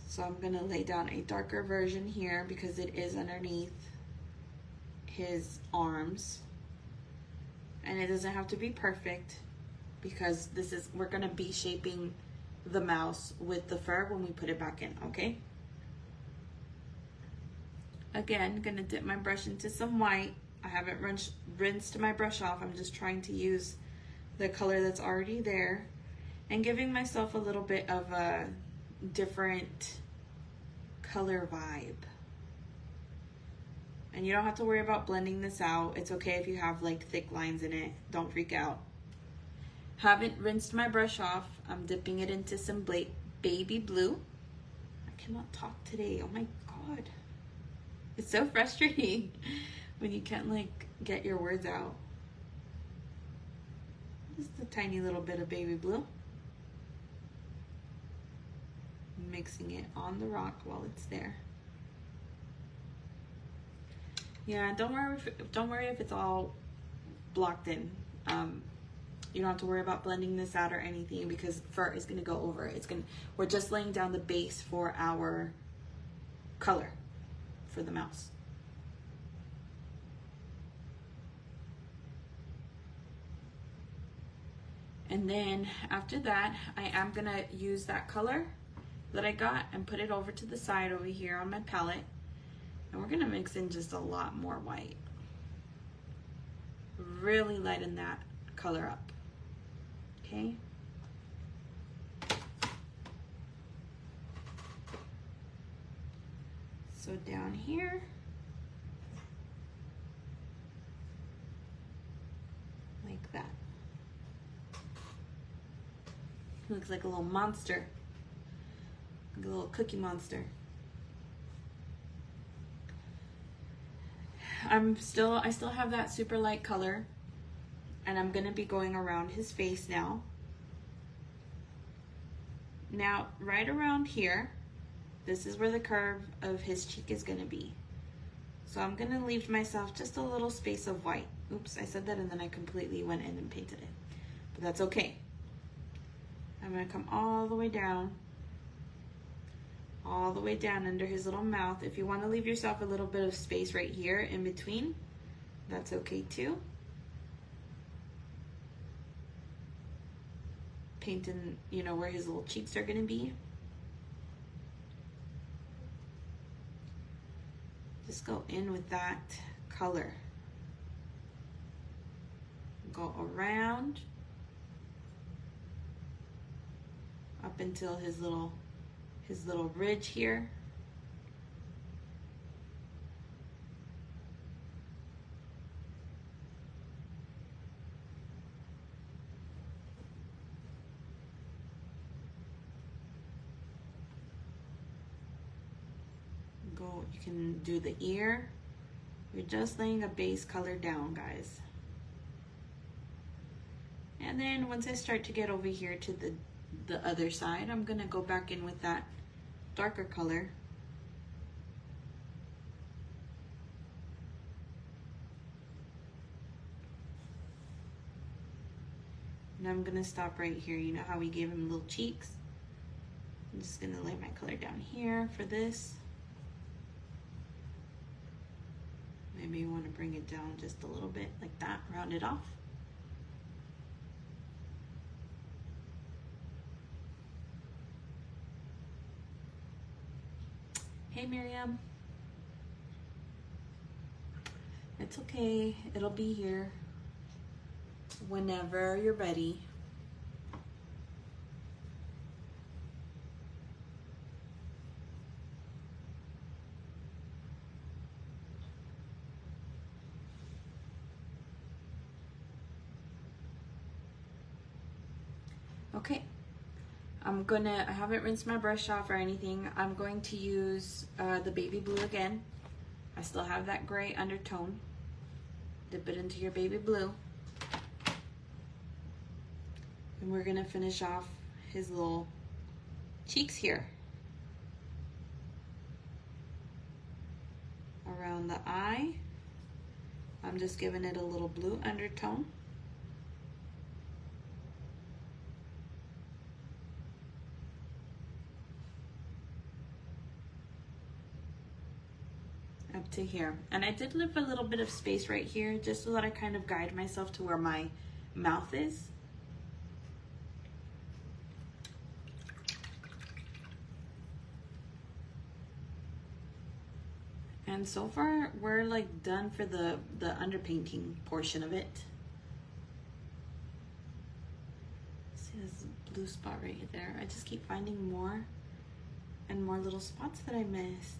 So I'm gonna lay down a darker version here because it is underneath his arms. And it doesn't have to be perfect because we're gonna be shaping the mouse with the fur when we put it back in, okay? Again, gonna dip my brush into some white. I haven't rinsed my brush off. I'm just trying to use the color that's already there and giving myself a little bit of a different color vibe. And you don't have to worry about blending this out. It's okay if you have like thick lines in it. Don't freak out. Haven't rinsed my brush off. I'm dipping it into some baby blue. I cannot talk today. Oh my God. It's so frustrating when you can't like get your words out. Just a tiny little bit of baby blue. Mixing it on the rock while it's there. Yeah, don't worry if it's all blocked in. You don't have to worry about blending this out or anything because fur is gonna go over it. We're just laying down the base for our color for the mouse. And then after that, I am gonna use that color that I got and put it over to the side over here on my palette. And we're gonna mix in just a lot more white. Really lighten that color up, okay? So down here, like that. Looks like a little monster, like a little cookie monster. I still have that super light color, and I'm gonna be going around his face now. Now, right around here, this is where the curve of his cheek is gonna be. So I'm gonna leave myself just a little space of white. Oops, I said that and then I completely went in and painted it, but that's okay. I'm gonna come all the way down under his little mouth. If you want to leave yourself a little bit of space right here in between, that's okay too. painting, you know, where his little cheeks are gonna be. Just go in with that color. Go around up until his little ridge here. Go, you can do the ear. You're just laying a base color down, guys. And then once I start to get over here to the other side, I'm gonna go back in with that darker color. And I'm gonna stop right here. You know how we gave him little cheeks? I'm just gonna lay my color down here for this. Maybe you wanna bring it down just a little bit like that, round it off. Hey Miriam. It's okay, it'll be here whenever you're ready. Okay. I haven't rinsed my brush off or anything. I'm going to use the baby blue again. I still have that gray undertone. Dip it into your baby blue. And we're gonna finish off his little cheeks here. Around the eye, I'm just giving it a little blue undertone. Up to here. And I did leave a little bit of space right here just so that I kind of guide myself to where my mouth is. And so far we're like done for the underpainting portion of it. See this blue spot right there? I just keep finding more and more little spots that I missed.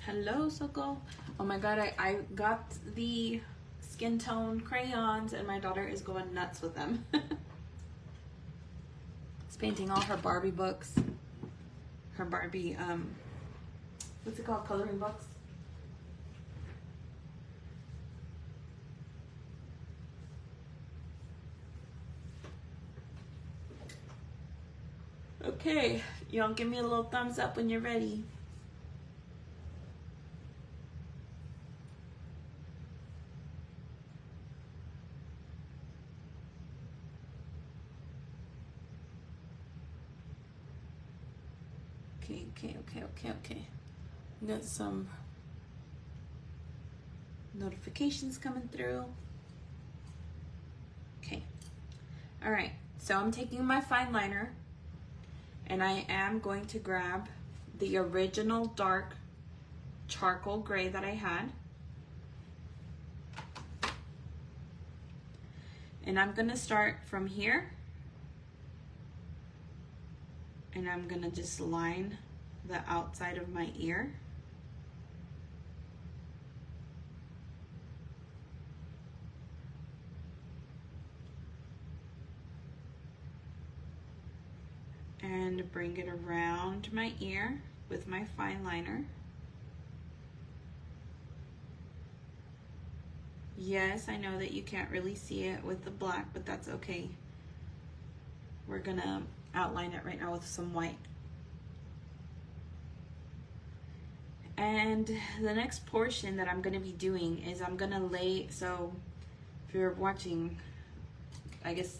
Hello, Soko. Oh my God, I got the skin tone crayons and my daughter is going nuts with them. It's painting all her Barbie books. Her Barbie, what's it called, coloring books? Okay, y'all give me a little thumbs up when you're ready. Okay. Got some notifications coming through. Okay. All right. So I'm taking my fine liner and I am going to grab the original dark charcoal gray that I had. And I'm going to start from here. And I'm going to just line the outside of my ear. And bring it around my ear with my fine liner. Yes, I know that you can't really see it with the black, but that's okay. We're gonna outline it right now with some white. And the next portion that I'm gonna be doing is I'm gonna lay, so if you're watching, I guess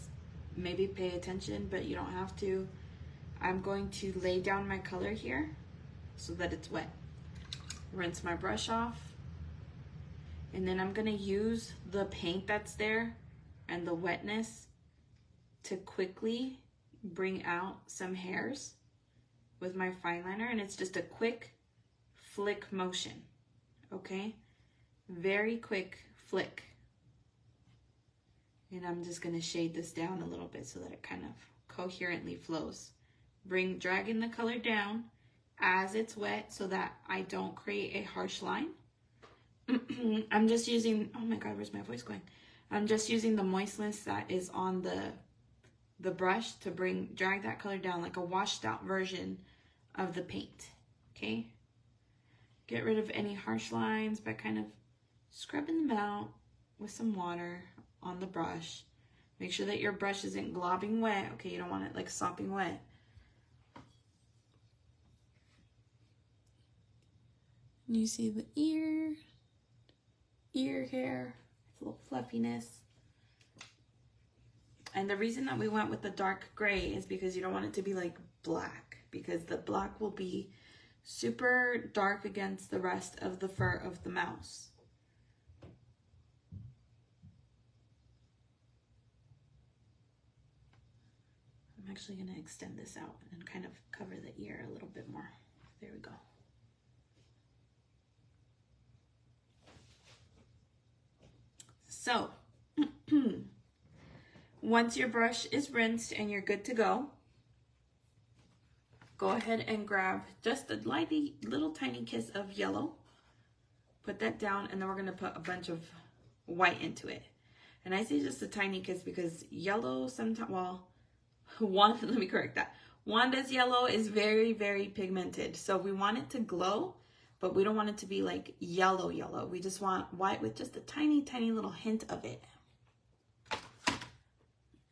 maybe pay attention, but you don't have to. I'm going to lay down my color here so that it's wet. Rinse my brush off. And then I'm gonna use the paint that's there and the wetness to quickly bring out some hairs with my fine liner, and it's just a quick flick motion, okay? Very quick flick. And I'm just gonna shade this down a little bit so that it kind of coherently flows. Dragging the color down as it's wet so that I don't create a harsh line. I'm just using, oh my God, where's my voice going? I'm just using the moistness that is on the brush to drag that color down like a washed out version of the paint, okay? Get rid of any harsh lines by kind of scrubbing them out with some water on the brush. Make sure that your brush isn't globbing wet, okay? You don't want it like sopping wet. You see the ear hair, it's a little fluffiness. And the reason that we went with the dark gray is because you don't want it to be like black, because the black will be super dark against the rest of the fur of the mouse. I'm actually going to extend this out and kind of cover the ear a little bit more. There we go. So, once your brush is rinsed and you're good to go, go ahead and grab just a little tiny kiss of yellow. Put that down, and then we're going to put a bunch of white into it. And I say just a tiny kiss because yellow sometimes, well, let me correct that. Wanda's yellow is very, very pigmented. So we want it to glow, but we don't want it to be like yellow. We just want white with just a tiny, tiny little hint of it.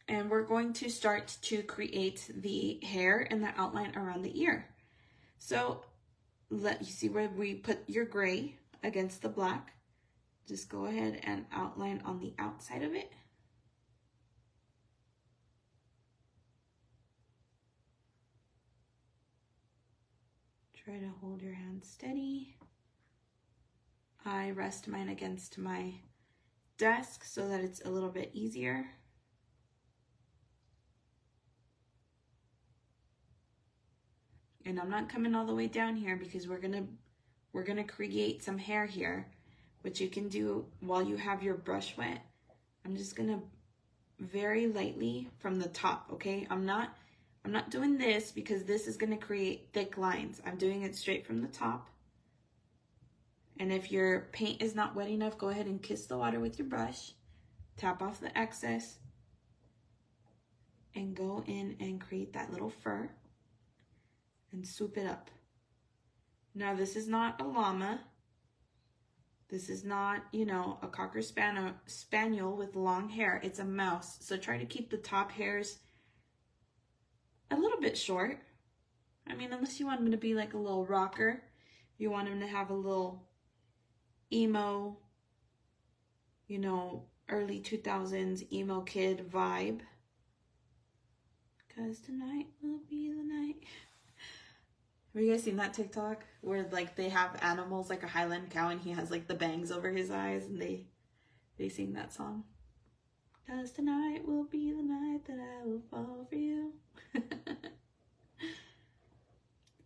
And we're going to start to create the hair and the outline around the ear. So you see where we put your gray against the black. Just go ahead and outline on the outside of it. Try to hold your hand steady. I rest mine against my desk so that it's a little bit easier. And I'm not coming all the way down here because we're gonna create some hair here, which you can do while you have your brush wet. I'm just gonna very lightly from the top, okay? I'm not doing this because this is gonna create thick lines. I'm doing it straight from the top. And if your paint is not wet enough, go ahead and kiss the water with your brush, tap off the excess, and go in and create that little fur and swoop it up. Now this is not a llama. This is not, you know, a Cocker Spaniel with long hair. It's a mouse. So try to keep the top hairs a little bit short. I mean, unless you want him to be like a little rocker. You want him to have a little emo, you know, early 2000s emo kid vibe. 'Cause tonight will be the night. Have you guys seen that TikTok where like they have animals like a Highland cow and he has like the bangs over his eyes and they sing that song? 'Cause tonight will be the night that I will fall for you.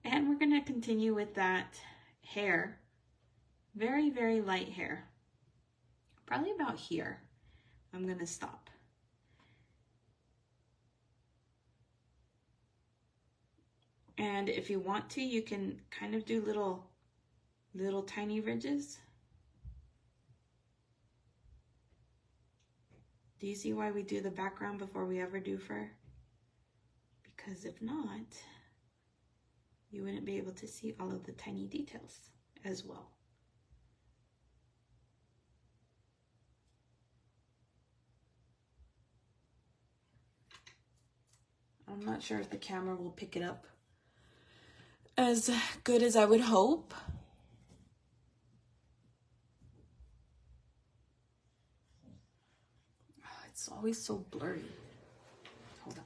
And we're gonna continue with that hair. Very, very light hair. Probably about here. I'm gonna stop. And if you want to, you can kind of do little tiny ridges. Do you see why we do the background before we ever do fur? Because if not, you wouldn't be able to see all of the tiny details as well. I'm not sure if the camera will pick it up as good as I would hope. Oh, it's always so blurry. Hold on.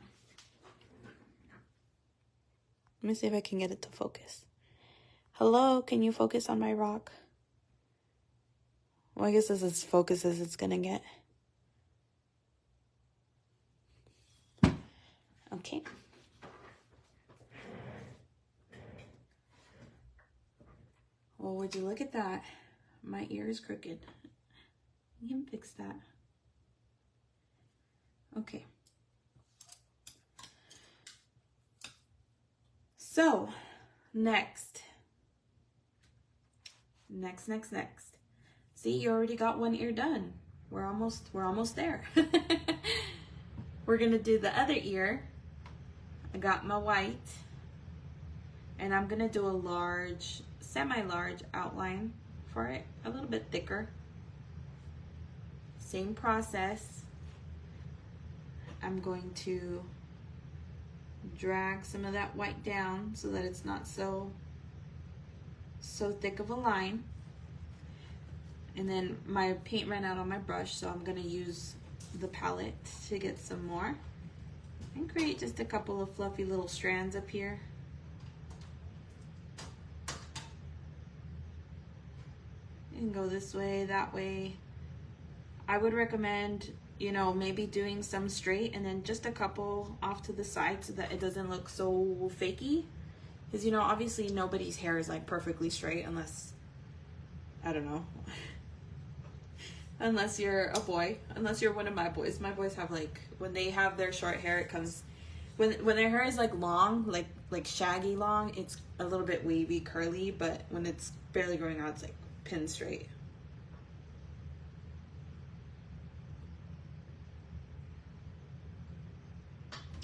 Let me see if I can get it to focus. Hello, can you focus on my rock? Well, I guess this is as focused as it's gonna get. Okay. Well, would you look at that? My ear is crooked. You can fix that. Okay. So, next. See, you already got one ear done. We're almost there. We're gonna do the other ear. I got my white, and I'm gonna do a large, semi-large outline for it, a little bit thicker. Same process. I'm going to drag some of that white down so that it's not so thick of a line. And then my paint ran out on my brush, so I'm gonna use the palette to get some more and create just a couple of fluffy little strands up here. You can go this way, that way. I would recommend, you know, maybe doing some straight and then just a couple off to the side so that it doesn't look so fakey. Because, you know, obviously nobody's hair is like perfectly straight unless, I don't know, unless you're a boy, unless you're one of my boys. My boys have like, when they have their short hair, it comes, when their hair is like long, like shaggy long, it's a little bit wavy, curly, but when it's barely growing out, it's like pin straight.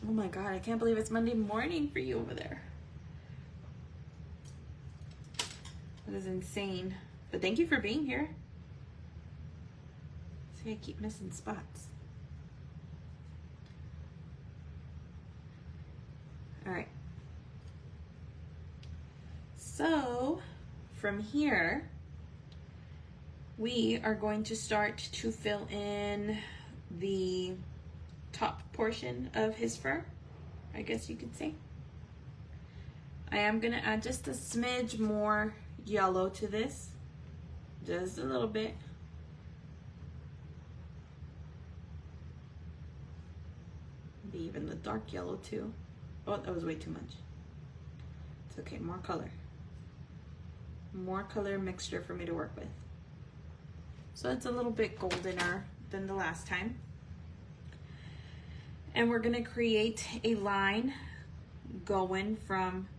Oh my God, I can't believe it's Monday morning for you over there. That is insane. But thank you for being here. See, I keep missing spots. All right. So from here, we are going to start to fill in the top portion of his fur, I guess you could say. I am gonna add just a smidge more yellow to this, just a little bit. Maybe even the dark yellow too. Oh, that was way too much. It's okay, more color. More color mixture for me to work with. So it's a little bit goldener than the last time. And we're gonna create a line going from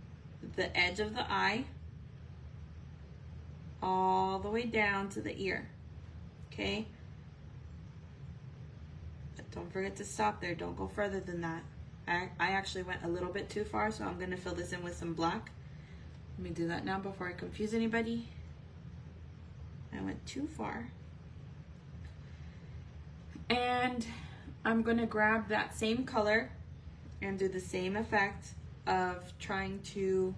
the edge of the eye all the way down to the ear, okay? But don't forget to stop there, don't go further than that. I actually went a little bit too far, so I'm gonna fill this in with some black. Let me do that now before I confuse anybody. I went too far. And I'm gonna grab that same color and do the same effect of trying to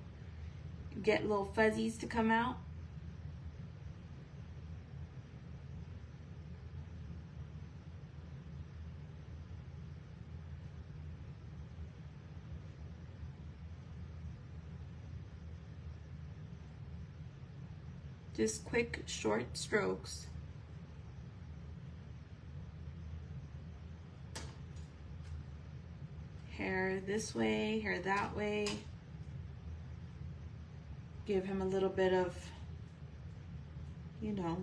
get little fuzzies to come out. Just quick, short strokes. Hair this way, hair that way. Give him a little bit of, you know,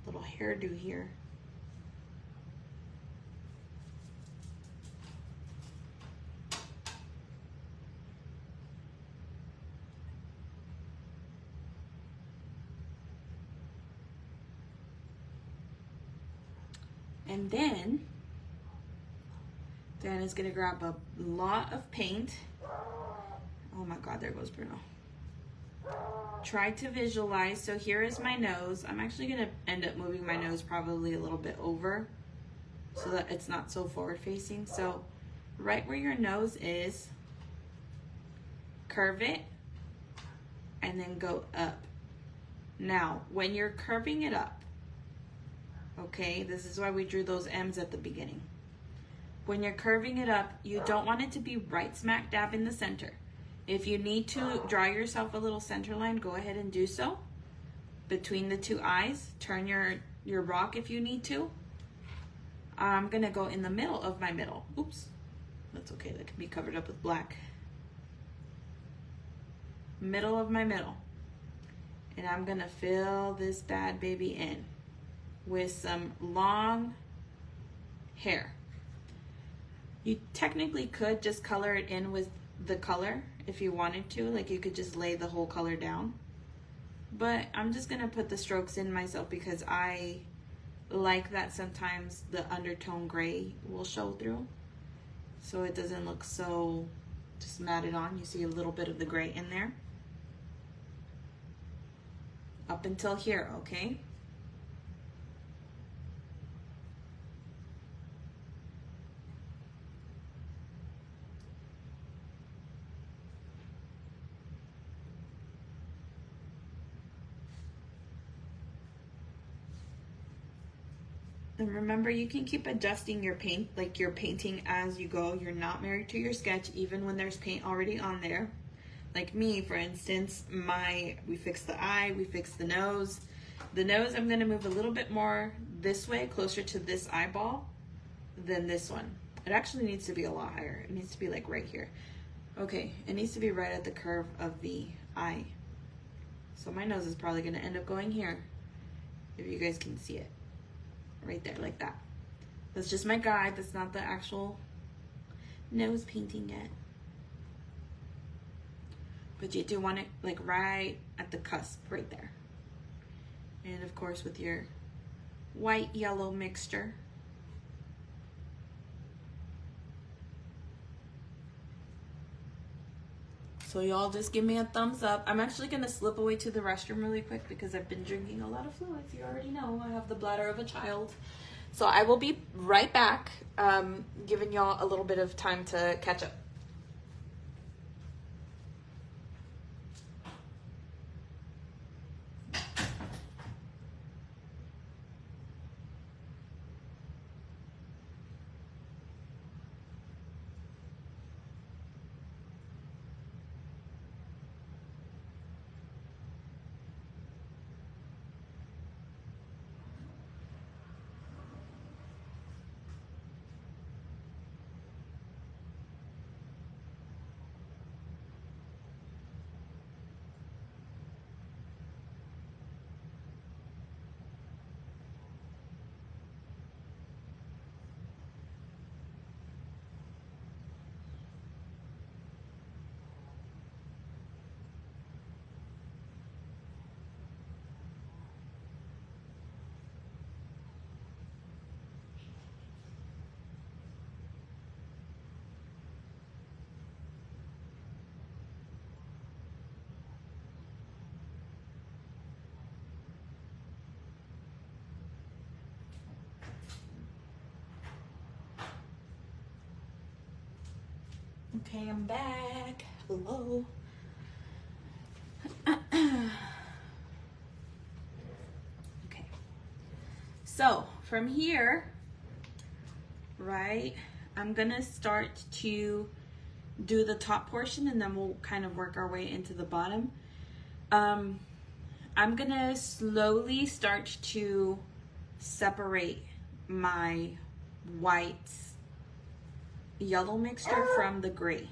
little hairdo here. And then Dan is gonna grab a lot of paint. Oh my God, there goes Bruno. Try to visualize. So here is my nose. I'm actually gonna end up moving my nose probably a little bit over so that it's not so forward facing. So right where your nose is, curve it and then go up. Now, when you're curving it up, okay, this is why we drew those M's at the beginning. When you're curving it up, you don't want it to be right smack dab in the center. If you need to draw yourself a little center line, go ahead and do so. between the two eyes. Turn your rock if you need to. I'm gonna go in the middle of my middle. Oops, that's okay, that can be covered up with black. Middle of my middle. And I'm gonna fill this bad baby in with some long hair. You technically could just color it in with the color if you wanted to, like you could just lay the whole color down. But I'm just gonna put the strokes in myself because I like that sometimes the undertone gray will show through, so it doesn't look so just matted on. You see a little bit of the gray in there. Up until here, okay? And remember, you can keep adjusting your paint, like your painting as you go. You're not married to your sketch, even when there's paint already on there. Like me, for instance, we fixed the eye, we fixed the nose. The nose, I'm gonna move a little bit more this way, closer to this eyeball than this one. It actually needs to be a lot higher. It needs to be like right here. Okay, it needs to be right at the curve of the eye. So my nose is probably gonna end up going here, if you guys can see it. Right there, like that. That's just my guide. That's not the actual nose painting yet. But you do want it like right at the cusp, right there. And of course with your white yellow mixture. So y'all just give me a thumbs up. I'm actually gonna slip away to the restroom really quick because I've been drinking a lot of fluids. You already know I have the bladder of a child. So I will be right back, giving y'all a little bit of time to catch up. Okay, I'm back. Hello. Okay. So from here, right, I'm gonna start to do the top portion and then we'll kind of work our way into the bottom. I'm gonna slowly start to separate my white yellow mixture from the gray.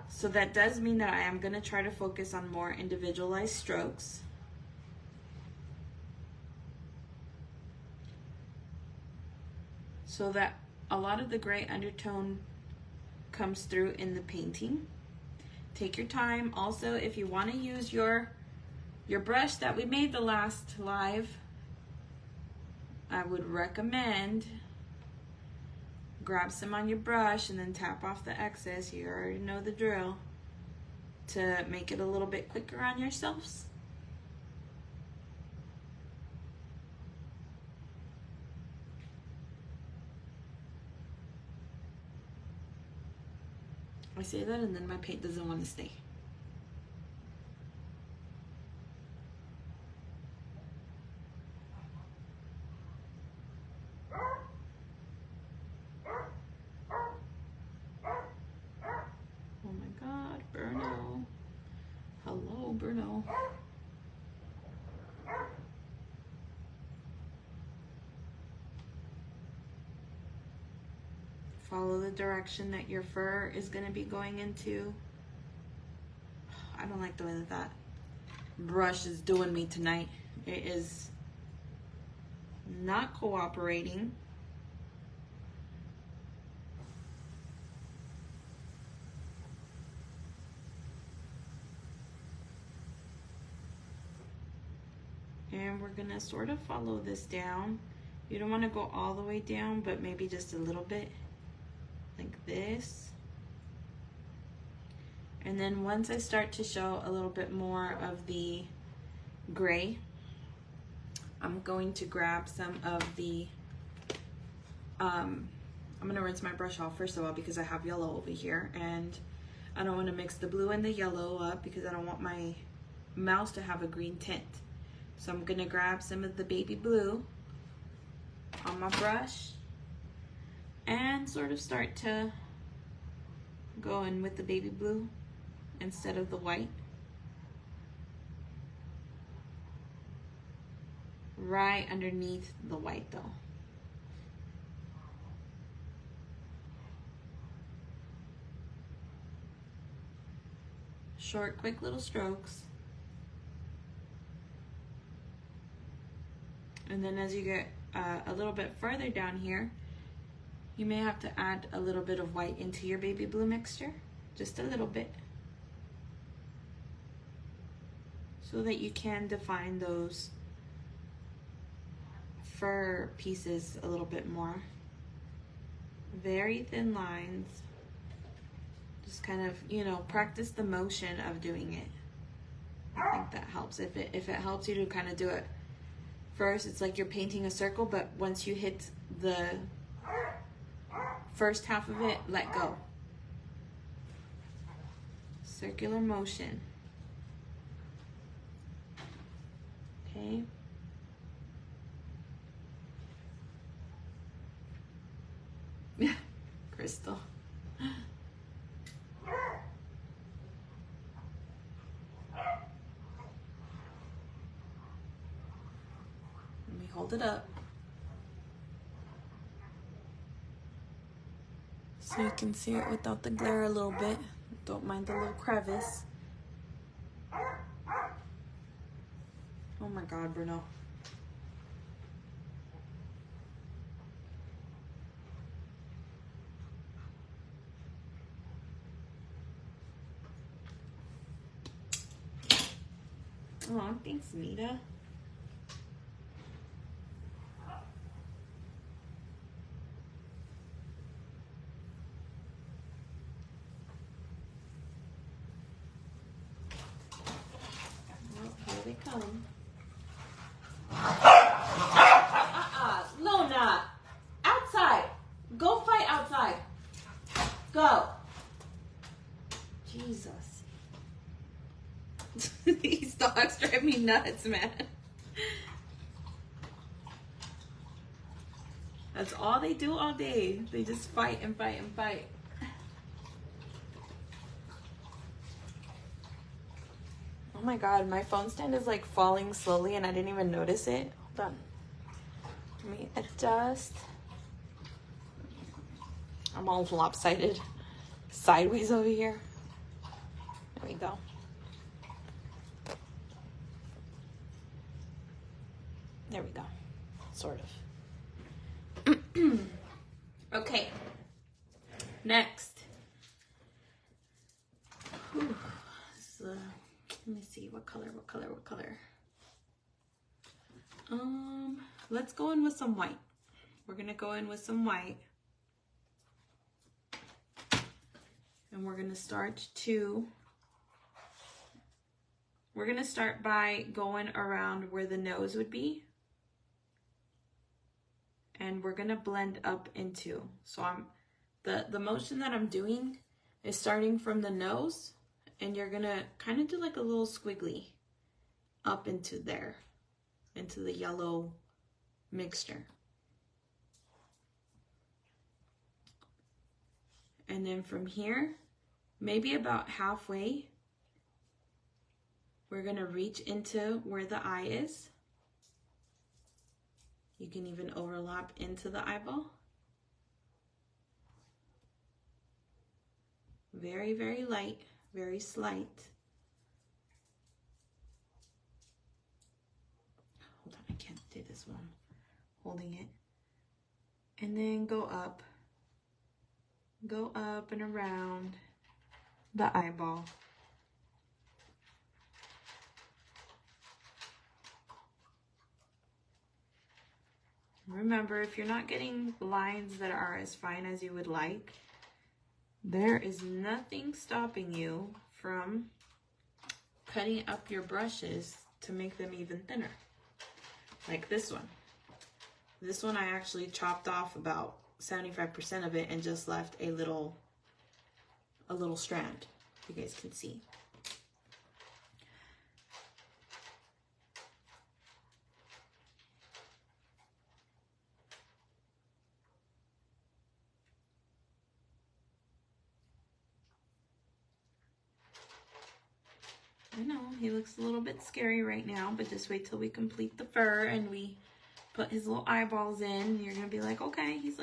So that does mean that I am going to try to focus on more individualized strokes. So that a lot of the gray undertone comes through in the painting. Take your time. Also, if you want to use your brush that we made the last live, I would recommend grab some on your brush and then tap off the excess. You already know the drill, to make it a little bit quicker on yourselves. I say that and then my paint doesn't want to stay. Oh my God, Bruno. Hello, Bruno. Follow the direction that your fur is going to be going into. I don't like the way that that brush is doing me tonight. It is not cooperating. And we're gonna sort of follow this down. You don't want to go all the way down, but maybe just a little bit like this. And then once I start to show a little bit more of the gray, I'm going to grab some of the, I'm gonna rinse my brush off first of all because I have yellow over here, and I don't want to mix the blue and the yellow up because I don't want my mouse to have a green tint. So I'm gonna grab some of the baby blue on my brush and sort of start to go in with the baby blue instead of the white. Right underneath the white though. Short, quick little strokes. And then as you get a little bit further down here, you may have to add a little bit of white into your baby blue mixture, just a little bit, so that you can define those fur pieces a little bit more. Very thin lines. Just kind of, you know, practice the motion of doing it. I think that helps. If it helps you to kind of do it first, it's like you're painting a circle, but once you hit the first half of it, let go. Circular motion. Okay. Crystal. Let me hold it up so you can see it without the glare a little bit. Don't mind the little crevice. Oh my God, Bruno. Oh, thanks, Nita. Well, here they come. Luna! Outside! Go fight outside! Go! Jesus. These dogs drive me nuts, man. That's all they do all day. They just fight and fight and fight. Oh my God, my phone stand is like falling slowly and I didn't even notice it. Hold on. Let me adjust. I'm all lopsided sideways over here. There we go. There we go, sort of. Okay, next. Whew. So, let me see, what color? Let's go in with some white. We're gonna go in with some white. And we're gonna start by going around where the nose would be. And we're gonna blend up into. So the motion that I'm doing is starting from the nose, and you're gonna kind of do like a little squiggly up into there, into the yellow mixture. And then from here, maybe about halfway, we're gonna reach into where the eye is. You can even overlap into the eyeball. Very, very light, very slight. Hold on, I can't do this one. Holding it. And then go up and around the eyeball. Remember, if you're not getting lines that are as fine as you would like, there is nothing stopping you from cutting up your brushes to make them even thinner. Like this one. This one I actually chopped off about 75% of it and just left a little strand, you guys can see. I know, he looks a little bit scary right now, but just wait till we complete the fur and we put his little eyeballs in. And you're gonna be like, okay, he's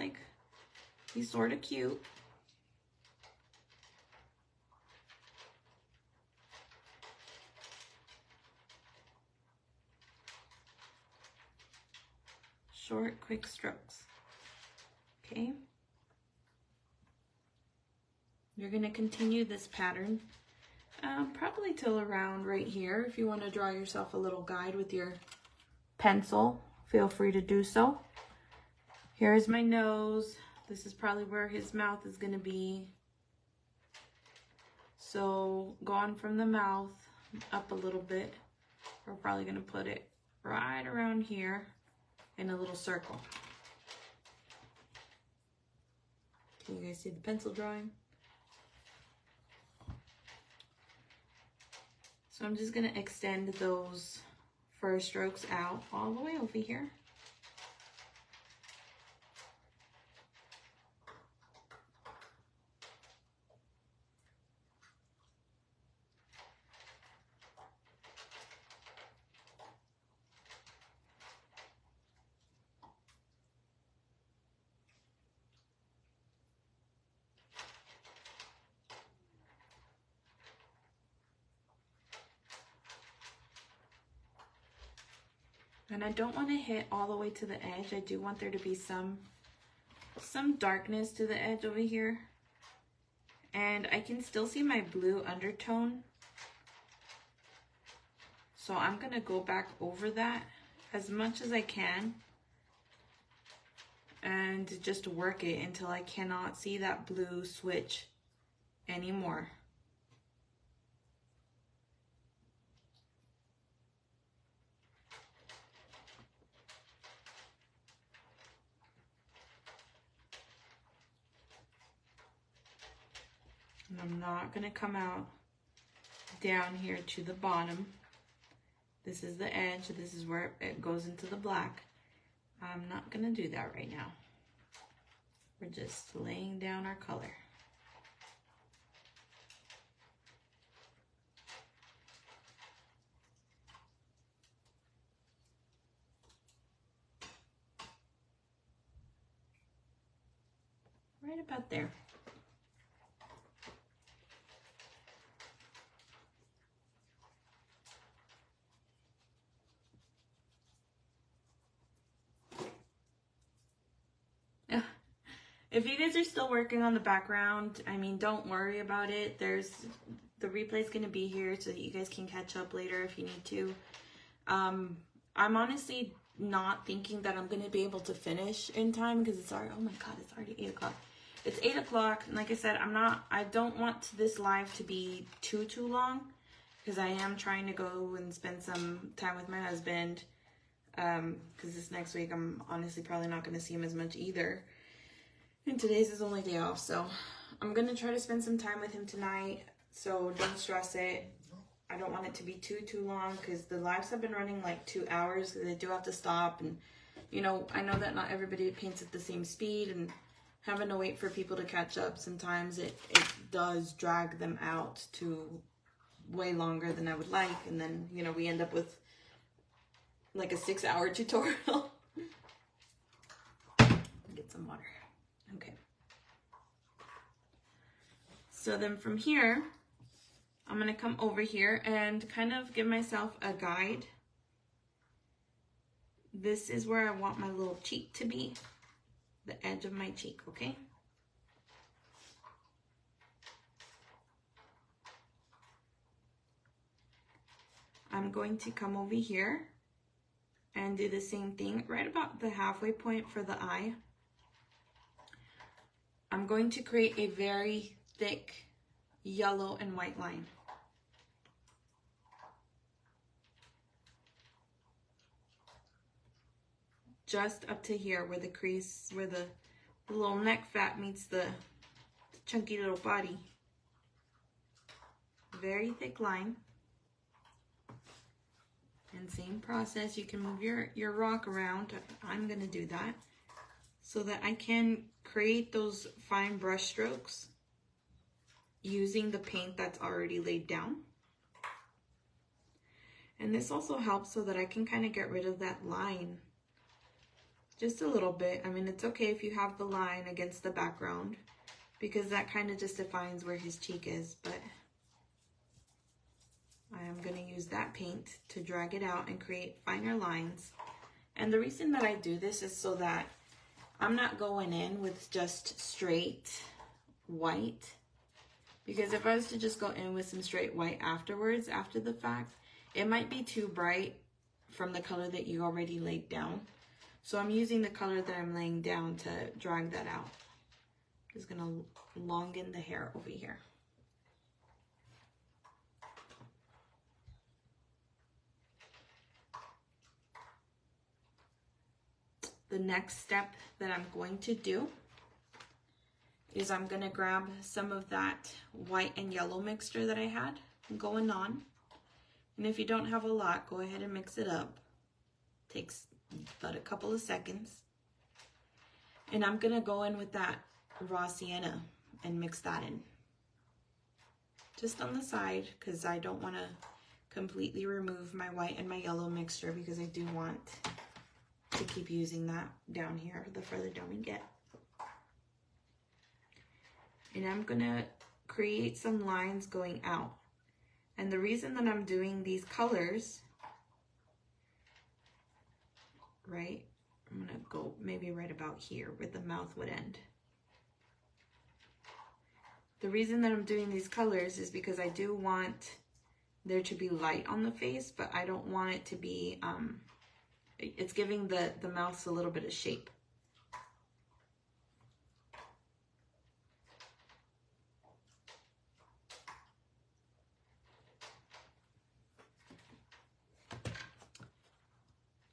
sort of cute. Short, quick strokes. Okay. You're gonna continue this pattern probably till around right here. If you want to draw yourself a little guide with your pencil, feel free to do so. Here's my nose. This is probably where his mouth is going to be. So going from the mouth up a little bit, we're probably going to put it right around here in a little circle. Can you guys see the pencil drawing? So I'm just going to extend those fur strokes out all the way over here. And I don't want to hit all the way to the edge. I do want there to be some darkness to the edge over here. And I can still see my blue undertone. So I'm going to go back over that as much as I can. And just work it until I cannot see that blue switch anymore. And I'm not going to come out down here to the bottom. This is the edge. This is where it goes into the black. I'm not going to do that right now. We're just laying down our color. Right about there. If you guys are still working on the background, I mean, don't worry about it. The replay's going to be here so that you guys can catch up later if you need to. I'm honestly not thinking that I'm going to be able to finish in time because it's already, oh my God, it's already 8 o'clock. It's 8 o'clock. And like I said, I don't want this live to be too long because I am trying to go and spend some time with my husband. Because this next week, I'm honestly probably not going to see him as much either. And today's his only day off, so I'm going to try to spend some time with him tonight, so don't stress it. I don't want it to be too long, because the lives have been running like 2 hours, they do have to stop, and, you know, I know that not everybody paints at the same speed, and having to wait for people to catch up, sometimes it does drag them out to way longer than I would like, and then, you know, we end up with like a 6-hour tutorial. Get some water. Okay. So then from here, I'm gonna come over here and kind of give myself a guide. This is where I want my little cheek to be, the edge of my cheek, okay? I'm going to come over here and do the same thing right about the halfway point for the eye. I'm going to create a very thick yellow and white line. Just up to here where the crease, where the little neck fat meets the chunky little body. Very thick line. And same process, you can move your rock around. I'm gonna do that so that I can create those fine brush strokes using the paint that's already laid down. And this also helps so that I can kind of get rid of that line just a little bit. I mean, it's okay if you have the line against the background because that kind of just defines where his cheek is, but I am going to use that paint to drag it out and create finer lines. And the reason that I do this is so that I'm not going in with just straight white, because if I was to just go in with some straight white afterwards, after the fact, it might be too bright from the color that you already laid down. So I'm using the color that I'm laying down to drag that out. Just going to longen the hair over here. The next step that I'm going to do is I'm going to grab some of that white and yellow mixture that I had going on. And if you don't have a lot, go ahead and mix it up. Takes but a couple of seconds. And I'm going to go in with that raw sienna and mix that in. Just on the side, because I don't want to completely remove my white and my yellow mixture, because I do want to keep using that down here the further down we get. And I'm gonna create some lines going out. And the reason that I'm doing these colors, right, I'm gonna go maybe right about here where the mouth would end. The reason that I'm doing these colors is because I do want there to be light on the face, but I don't want it to be, it's giving the mouth a little bit of shape.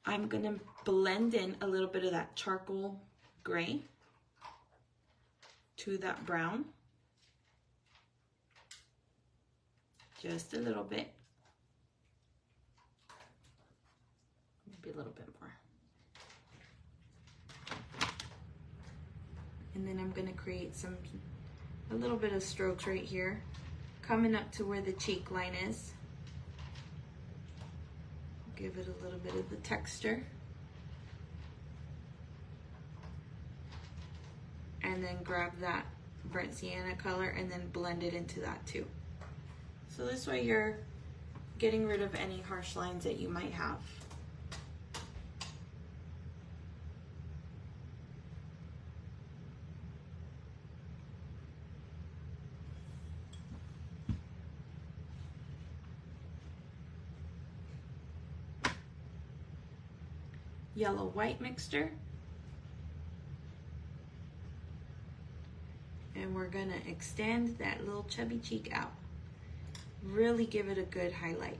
I'm gonna blend in a little bit of that charcoal gray to that brown. Just a little bit. Maybe a little bit more. And then I'm gonna create a little bit of strokes right here, coming up to where the cheek line is. Give it a little bit of the texture. And then grab that burnt sienna color and then blend it into that too. So this way you're getting rid of any harsh lines that you might have. Yellow-white mixture. And we're gonna extend that little chubby cheek out. Really give it a good highlight.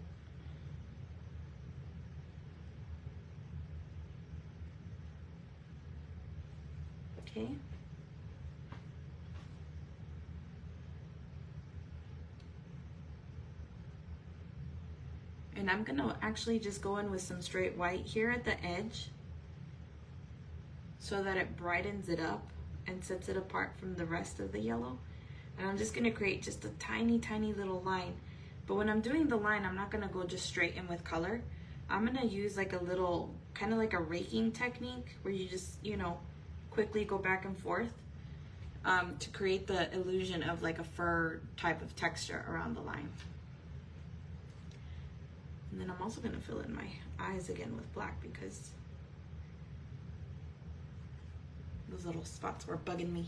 Okay. And I'm gonna actually just go in with some straight white here at the edge so that it brightens it up and sets it apart from the rest of the yellow. And I'm just gonna create just a tiny, tiny little line. But when I'm doing the line, I'm not gonna go just straight in with color. I'm gonna use like a little, kind of like a raking technique where you just, you know, quickly go back and forth. to create the illusion of like a fur type of texture around the line. And then I'm also gonna fill in my eyes again with black because those little spots were bugging me.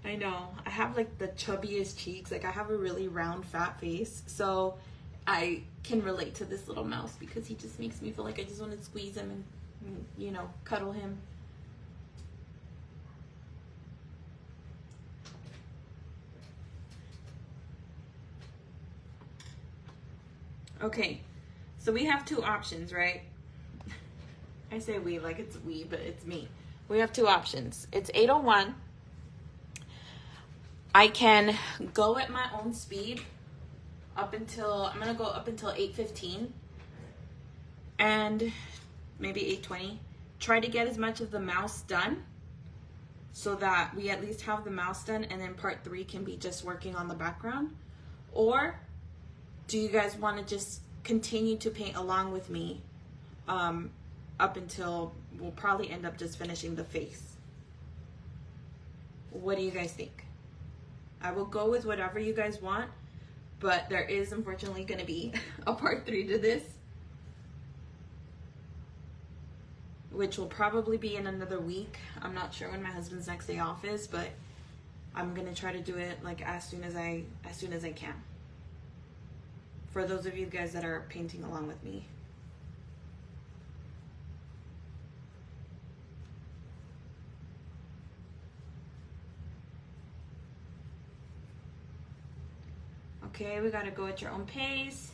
I know, I have like the chubbiest cheeks, like I have a really round fat face, so I can relate to this little mouse because he just makes me feel like I just want to squeeze him and you know, cuddle him. Okay, so we have two options, right? I say we like it's we, but it's me. We have two options. It's 8:01. I can go at my own speed up until, I'm gonna go up until 8:15 and maybe 8:20. Try to get as much of the mouse done so that we at least have the mouse done, and then part 3 can be just working on the background. Or do you guys want to just continue to paint along with me up until we'll probably end up just finishing the face? What do you guys think? I will go with whatever you guys want, but there is unfortunately going to be a part 3 to this, which will probably be in another week. I'm not sure when my husband's next day off is, but I'm going to try to do it like as soon as I can. For those of you guys that are painting along with me. Okay, we gotta go at your own pace.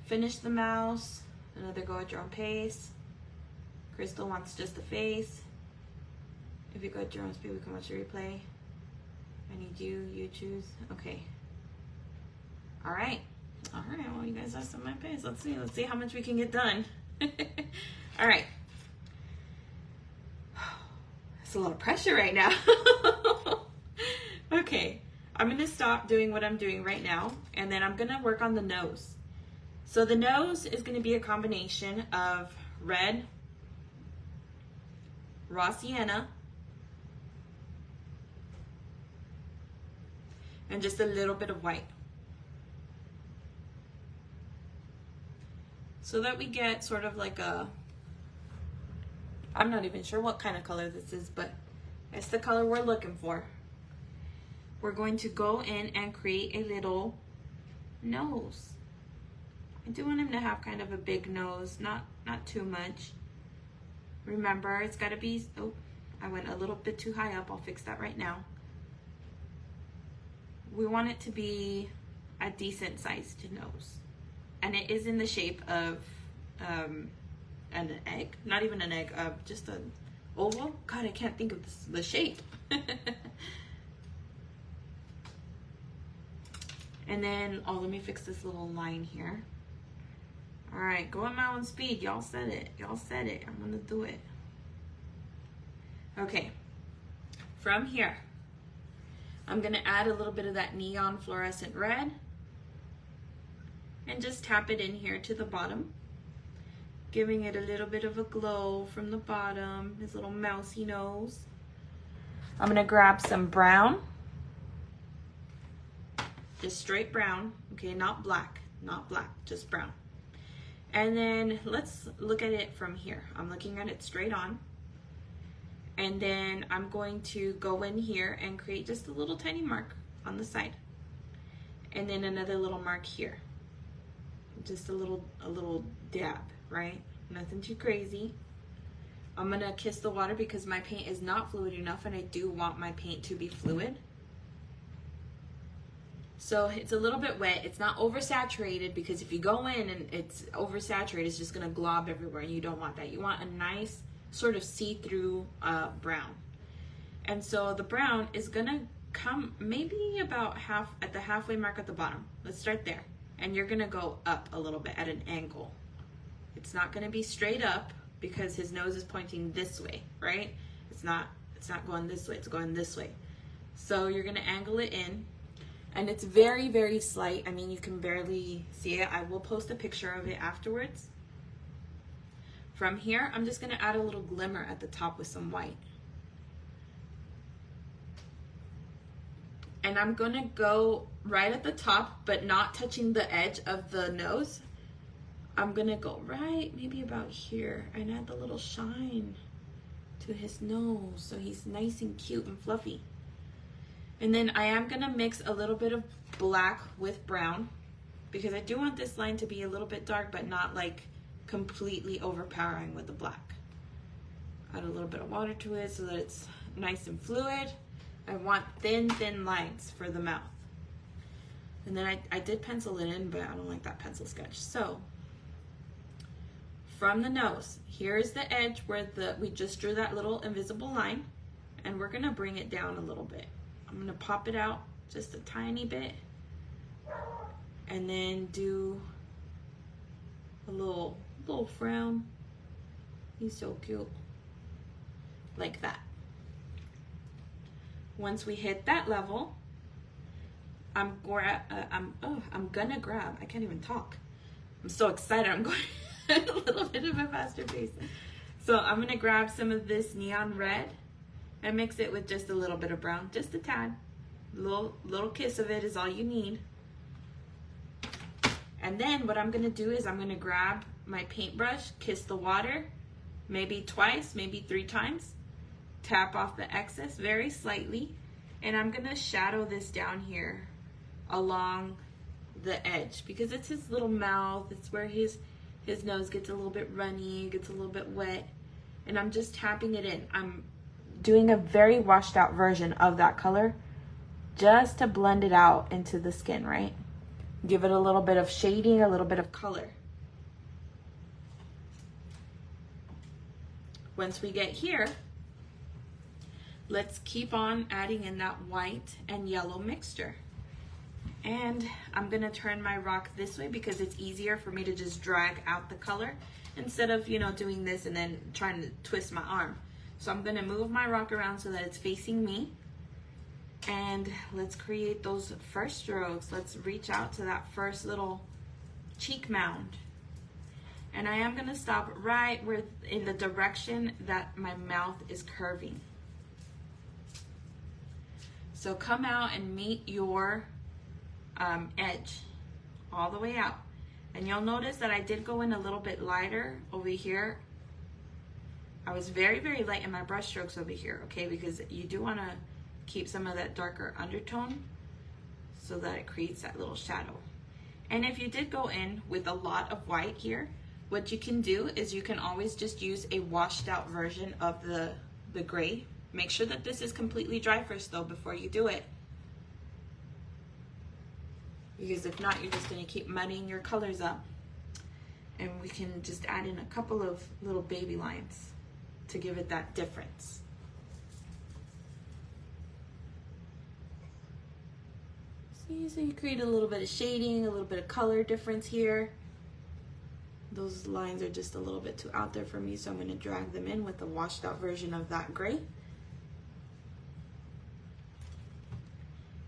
Finish the mouse. Another go at your own pace. Crystal wants just the face. If you go at your own speed, we can watch the replay. I need you choose. Okay. All right, well, you guys are at my pace. Let's see how much we can get done. All right. It's a lot of pressure right now. Okay. I'm gonna stop doing what I'm doing right now, and then I'm gonna work on the nose. So the nose is gonna be a combination of red, raw sienna, and just a little bit of white. So that we get sort of like a, I'm not even sure what kind of color this is, but it's the color we're looking for. We're going to go in and create a little nose. I do want him to have kind of a big nose, not too much. Remember, it's gotta be, oh, I went a little bit too high up. I'll fix that right now. We want it to be a decent sized nose. And it is in the shape of an egg, not even an egg, just an oval. God, I can't think of the shape. And then, oh, let me fix this little line here. All right, go at my own speed. Y'all said it. Y'all said it. I'm gonna do it. Okay, from here, I'm gonna add a little bit of that neon fluorescent red and just tap it in here to the bottom, giving it a little bit of a glow from the bottom, his little mousy nose. I'm gonna grab some brown. Just straight brown, okay, not black, just brown. And then let's look at it from here. I'm looking at it straight on. And then I'm going to go in here and create just a little tiny mark on the side. And then another little mark here. Just a little dab, right? Nothing too crazy. I'm gonna kiss the water because my paint is not fluid enough, and I do want my paint to be fluid. So it's a little bit wet. It's not oversaturated, because if you go in and it's oversaturated, it's just gonna glob everywhere, and you don't want that. You want a nice sort of see-through brown. And so the brown is gonna come maybe about at the halfway mark at the bottom. Let's start there. And you're gonna go up a little bit at an angle. It's not gonna be straight up because his nose is pointing this way, right? It's not going this way, it's going this way. So you're gonna angle it in. And it's very, very slight. I mean, you can barely see it. I will post a picture of it afterwards. From here, I'm just gonna add a little glimmer at the top with some white. And I'm gonna go right at the top, but not touching the edge of the nose. I'm gonna go right, maybe about here, and add the little shine to his nose so he's nice and cute and fluffy. And then I am gonna mix a little bit of black with brown because I do want this line to be a little bit dark, but not like completely overpowering with the black. Add a little bit of water to it so that it's nice and fluid. I want thin lines for the mouth. And then I did pencil it in, but I don't like that pencil sketch. So from the nose, here's the edge where we just drew that little invisible line, and we're gonna bring it down a little bit. I'm gonna pop it out just a tiny bit, and then do a little frown. He's so cute, like that. Once we hit that level, I'm gonna grab, I can't even talk. I'm so excited, I'm going a little bit of a faster pace. So I'm gonna grab some of this neon red and mix it with just a little bit of brown, just a tad. Little kiss of it is all you need. And then what I'm gonna do is I'm gonna grab my paintbrush, kiss the water, maybe twice, maybe 3 times, tap off the excess very slightly, and I'm gonna shadow this down here along the edge because it's his little mouth. It's where his nose gets a little bit runny, gets a little bit wet, and I'm just tapping it in. I'm doing a very washed out version of that color just to blend it out into the skin, right? Give it a little bit of shading, a little bit of color. Once we get here, let's keep on adding in that white and yellow mixture. And I'm gonna turn my rock this way because it's easier for me to just drag out the color instead of, you know, doing this and then trying to twist my arm. So I'm gonna move my rock around so that it's facing me. And let's create those first strokes. Let's reach out to that first little cheek mound. And I am gonna stop right where in the direction that my mouth is curving. So come out and meet your edge all the way out. And you'll notice that I did go in a little bit lighter over here. I was very, very light in my brush strokes over here, okay? Because you do wanna keep some of that darker undertone so that it creates that little shadow. And if you did go in with a lot of white here, what you can do is you can always just use a washed out version of the gray. Make sure that this is completely dry first though before you do it. Because if not, you're just gonna keep muddying your colors up. And we can just add in a couple of little baby lines to give it that difference. See, so you create a little bit of shading, a little bit of color difference here. Those lines are just a little bit too out there for me, so I'm gonna drag them in with the washed out version of that gray.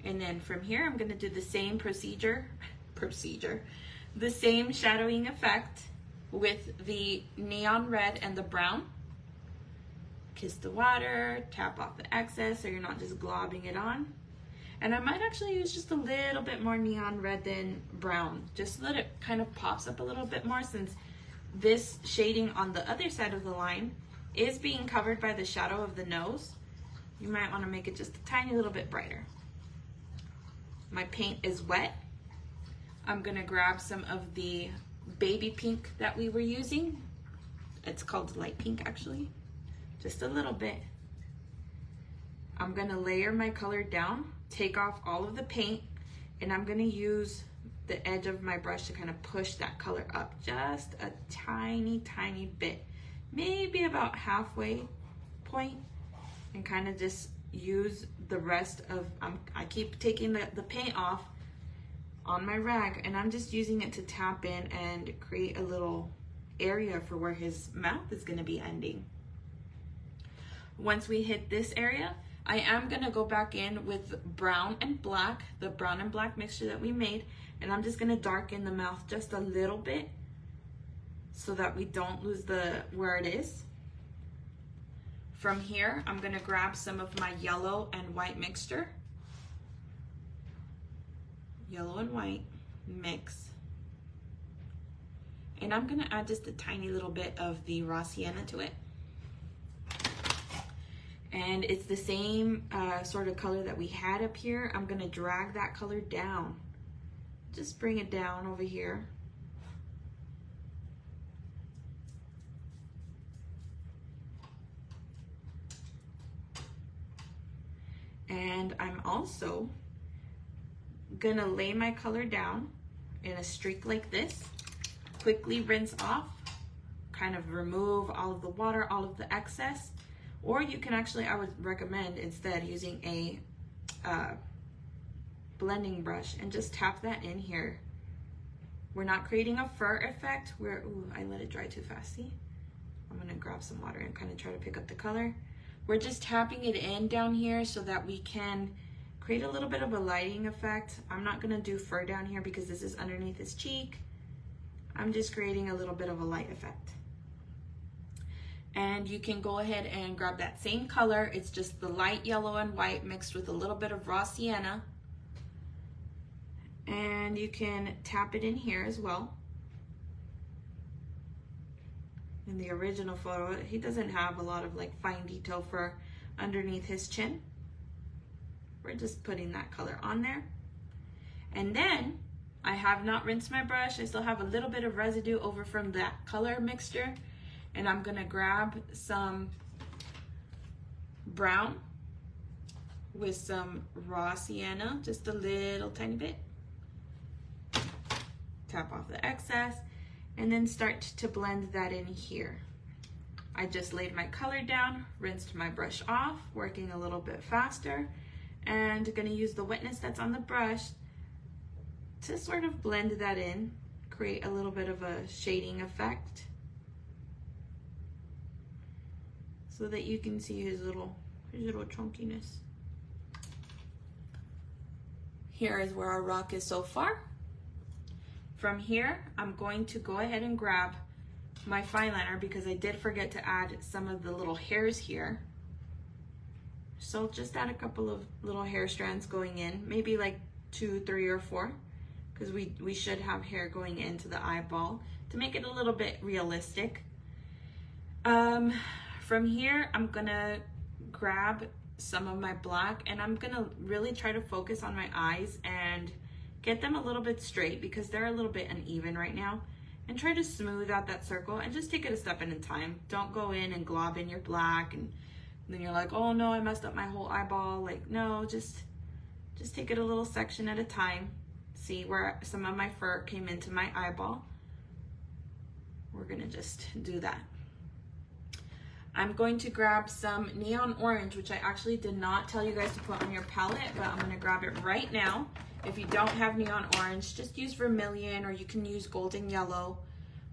And then from here, I'm gonna do the same procedure, the same shadowing effect with the neon red and the brown. Kiss the water, tap off the excess so you're not just globbing it on. And I might actually use just a little bit more neon red than brown, just so that it kind of pops up a little bit more, since this shading on the other side of the line is being covered by the shadow of the nose. You might want to make it just a tiny little bit brighter. My paint is wet. I'm gonna grab some of the baby pink that we were using. It's called light pink actually, just a little bit. I'm gonna layer my color down, take off all of the paint, and I'm gonna use the edge of my brush to kind of push that color up just a tiny, tiny bit, maybe about halfway point, and kind of just use the rest of, I keep taking the paint off on my rag, and I'm just using it to tap in and create a little area for where his mouth is gonna be ending. Once we hit this area, I am gonna go back in with brown and black, the brown and black mixture that we made, and I'm just gonna darken the mouth just a little bit so that we don't lose where it is. From here, I'm gonna grab some of my yellow and white mixture. Yellow and white mix. And I'm gonna add just a tiny little bit of the raw sienna to it. And it's the same sort of color that we had up here. I'm gonna drag that color down. Just bring it down over here. And I'm also gonna lay my color down in a streak like this, quickly rinse off, kind of remove all of the water, all of the excess, or you can actually, I would recommend instead using a blending brush and just tap that in here. We're not creating a fur effect. Ooh, I let it dry too fast, see? I'm gonna grab some water and kind of try to pick up the color. We're just tapping it in down here so that we can create a little bit of a lighting effect. I'm not gonna do fur down here because this is underneath his cheek. I'm just creating a little bit of a light effect. And you can go ahead and grab that same color. It's just the light yellow and white mixed with a little bit of raw sienna. And you can tap it in here as well. In the original photo, he doesn't have a lot of like fine detail fur underneath his chin. We're just putting that color on there. And then I have not rinsed my brush. I still have a little bit of residue over from that color mixture. And I'm gonna grab some brown with some raw sienna, just a little tiny bit. Tap off the excess and then start to blend that in here. I just laid my color down, rinsed my brush off, working a little bit faster, and gonna use the wetness that's on the brush to sort of blend that in, create a little bit of a shading effect so that you can see his little chunkiness. Here is where our rock is so far. From here, I'm going to go ahead and grab my fine liner because I did forget to add some of the little hairs here. So just add a couple of little hair strands going in, maybe like 2, 3, or 4, because we should have hair going into the eyeball to make it a little bit realistic. From here, I'm gonna grab some of my black and I'm gonna really try to focus on my eyes and get them a little bit straight because they're a little bit uneven right now, and try to smooth out that circle and just take it a step at a time. Don't go in and glob in your black and then you're like, oh no, I messed up my whole eyeball. Like, no, just take it a little section at a time. See where some of my fur came into my eyeball. We're gonna just do that. I'm going to grab some neon orange, which I actually did not tell you guys to put on your palette, but I'm gonna grab it right now. If you don't have neon orange, just use vermilion or you can use golden yellow.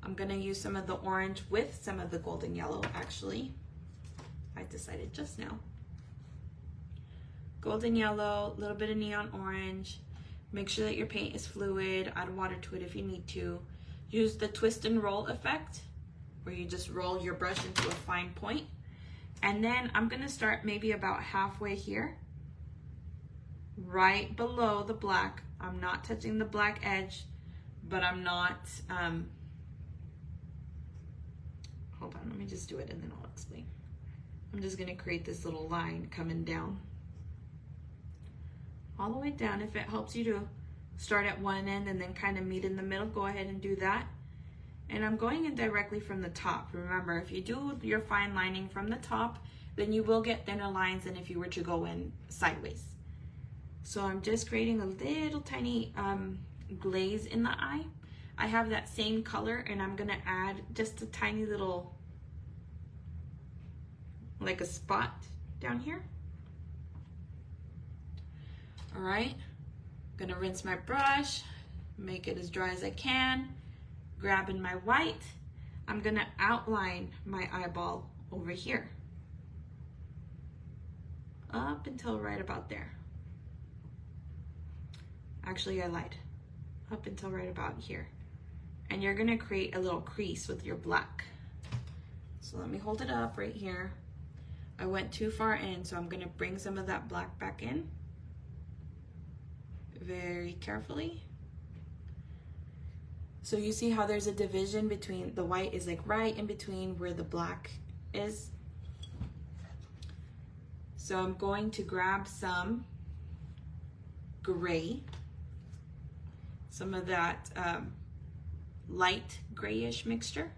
I'm gonna use some of the orange with some of the golden yellow, actually. I decided just now. Golden yellow, a little bit of neon orange. Make sure that your paint is fluid. Add water to it if you need to. Use the twist and roll effect, where you just roll your brush into a fine point. And then I'm gonna start maybe about halfway here, right below the black. I'm not touching the black edge, but I'm not, hold on, let me just do it and then I'll explain. I'm just gonna create this little line coming down. All the way down. If it helps you to start at one end and then kind of meet in the middle, go ahead and do that. And I'm going in directly from the top. Remember, if you do your fine lining from the top, then you will get thinner lines than if you were to go in sideways. So I'm just creating a little tiny glaze in the eye. I have that same color and I'm gonna add just a tiny little, like a spot down here. All right, gonna rinse my brush, make it as dry as I can. Grabbing my white, I'm gonna outline my eyeball over here. up until right about there. Actually, I lied. Up until right about here. And you're gonna create a little crease with your black. So let me hold it up right here. I went too far in, so I'm gonna bring some of that black back in. Very carefully. So you see how there's a division between, the white is like right in between where the black is. So I'm going to grab some gray, some of that light grayish mixture,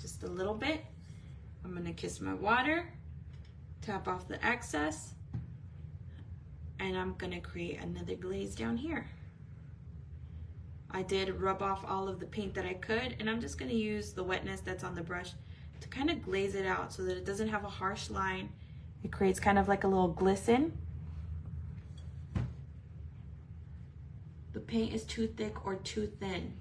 just a little bit. I'm gonna kiss my water, tap off the excess, and I'm gonna create another glaze down here. I did rub off all of the paint that I could, and I'm just gonna use the wetness that's on the brush to kind of glaze it out so that it doesn't have a harsh line. It creates kind of like a little glisten. The paint is too thick or too thin.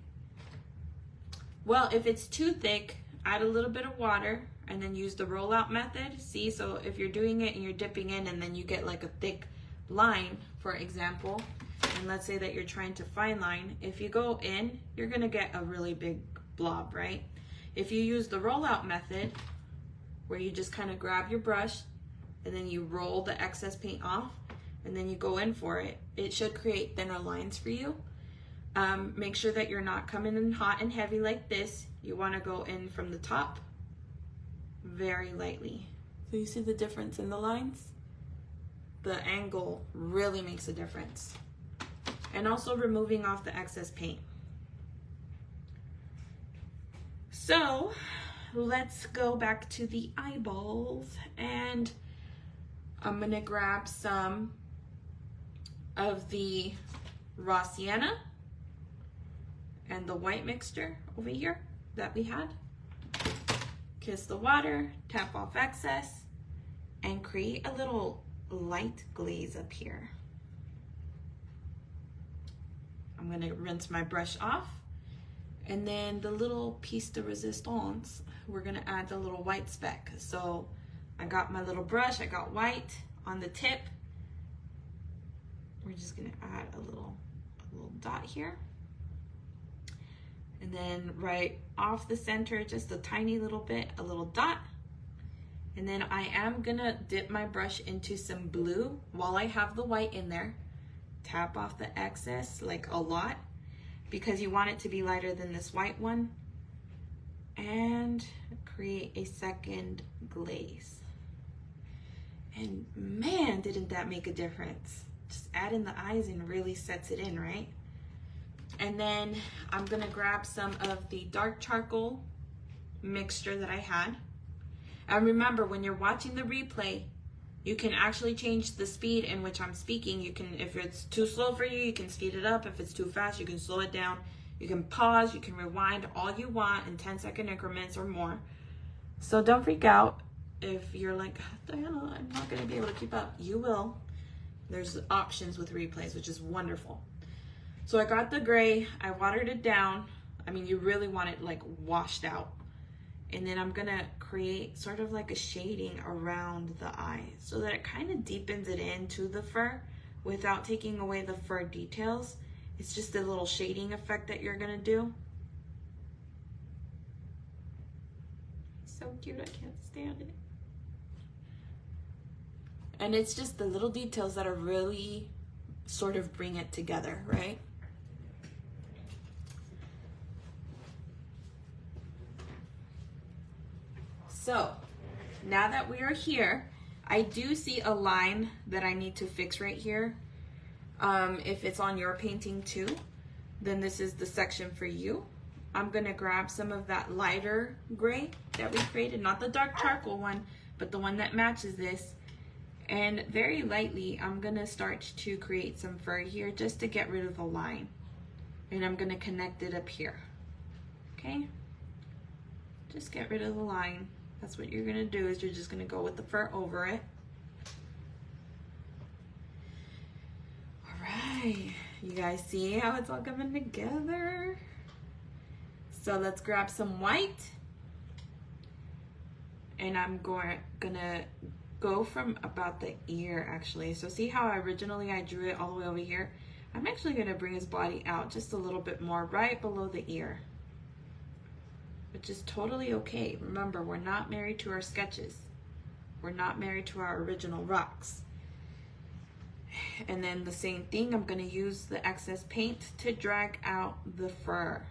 Well, if it's too thick, add a little bit of water and then use the rollout method. See, so if you're doing it and you're dipping in and then you get like a thick line, for example, and let's say that you're trying to fine line, if you go in, you're gonna get a really big blob, right? If you use the rollout method, where you just kind of grab your brush and then you roll the excess paint off and then you go in for it, it should create thinner lines for you. Make sure that you're not coming in hot and heavy like this. You wanna go in from the top very lightly. So you see the difference in the lines? The angle really makes a difference. And also removing off the excess paint. So let's go back to the eyeballs, and I'm gonna grab some of the raw sienna and the white mixture over here that we had. Kiss the water, tap off excess, and create a little light glaze up here. I'm gonna rinse my brush off, and then the little piece de resistance, we're gonna add the little white speck. So I got my little brush, I got white on the tip. We're just gonna add a little dot here. And then right off the center, just a tiny little bit, a little dot. And then I am gonna dip my brush into some blue while I have the white in there. Tap off the excess, like a lot, because you want it to be lighter than this white one. And create a second glaze. And man, didn't that make a difference. Just add in the eyes and really sets it in, right? And then I'm gonna grab some of the dark charcoal mixture that I had. And remember, when you're watching the replay, you can actually change the speed in which I'm speaking. You can, if it's too slow for you, you can speed it up. If it's too fast, you can slow it down. You can pause, you can rewind all you want in 10-second increments or more. So don't freak out if you're like, Diana, I'm not gonna be able to keep up. You will. There's options with replays, which is wonderful. So I got the gray, I watered it down. I mean, you really want it like washed out. And then I'm gonna create sort of like a shading around the eye so that it kind of deepens it into the fur without taking away the fur details. It's just a little shading effect that you're gonna do. So cute, I can't stand it. And it's just the little details that are really sort of bring it together, right? So now that we are here, I do see a line that I need to fix right here. If it's on your painting too, then this is the section for you. I'm gonna grab some of that lighter gray that we created, not the dark charcoal one, but the one that matches this. And very lightly, I'm gonna start to create some fur here just to get rid of the line. And I'm gonna connect it up here, okay? Just get rid of the line. That's what you're gonna do, is you're just gonna go with the fur over it. All right, you guys see how it's all coming together? So let's grab some white. And I'm gonna go from about the ear actually. So see how originally I drew it all the way over here? I'm actually gonna bring his body out just a little bit more right below the ear, which is totally okay. Remember, we're not married to our sketches. We're not married to our original rocks. And then the same thing, I'm gonna use the excess paint to drag out the fur.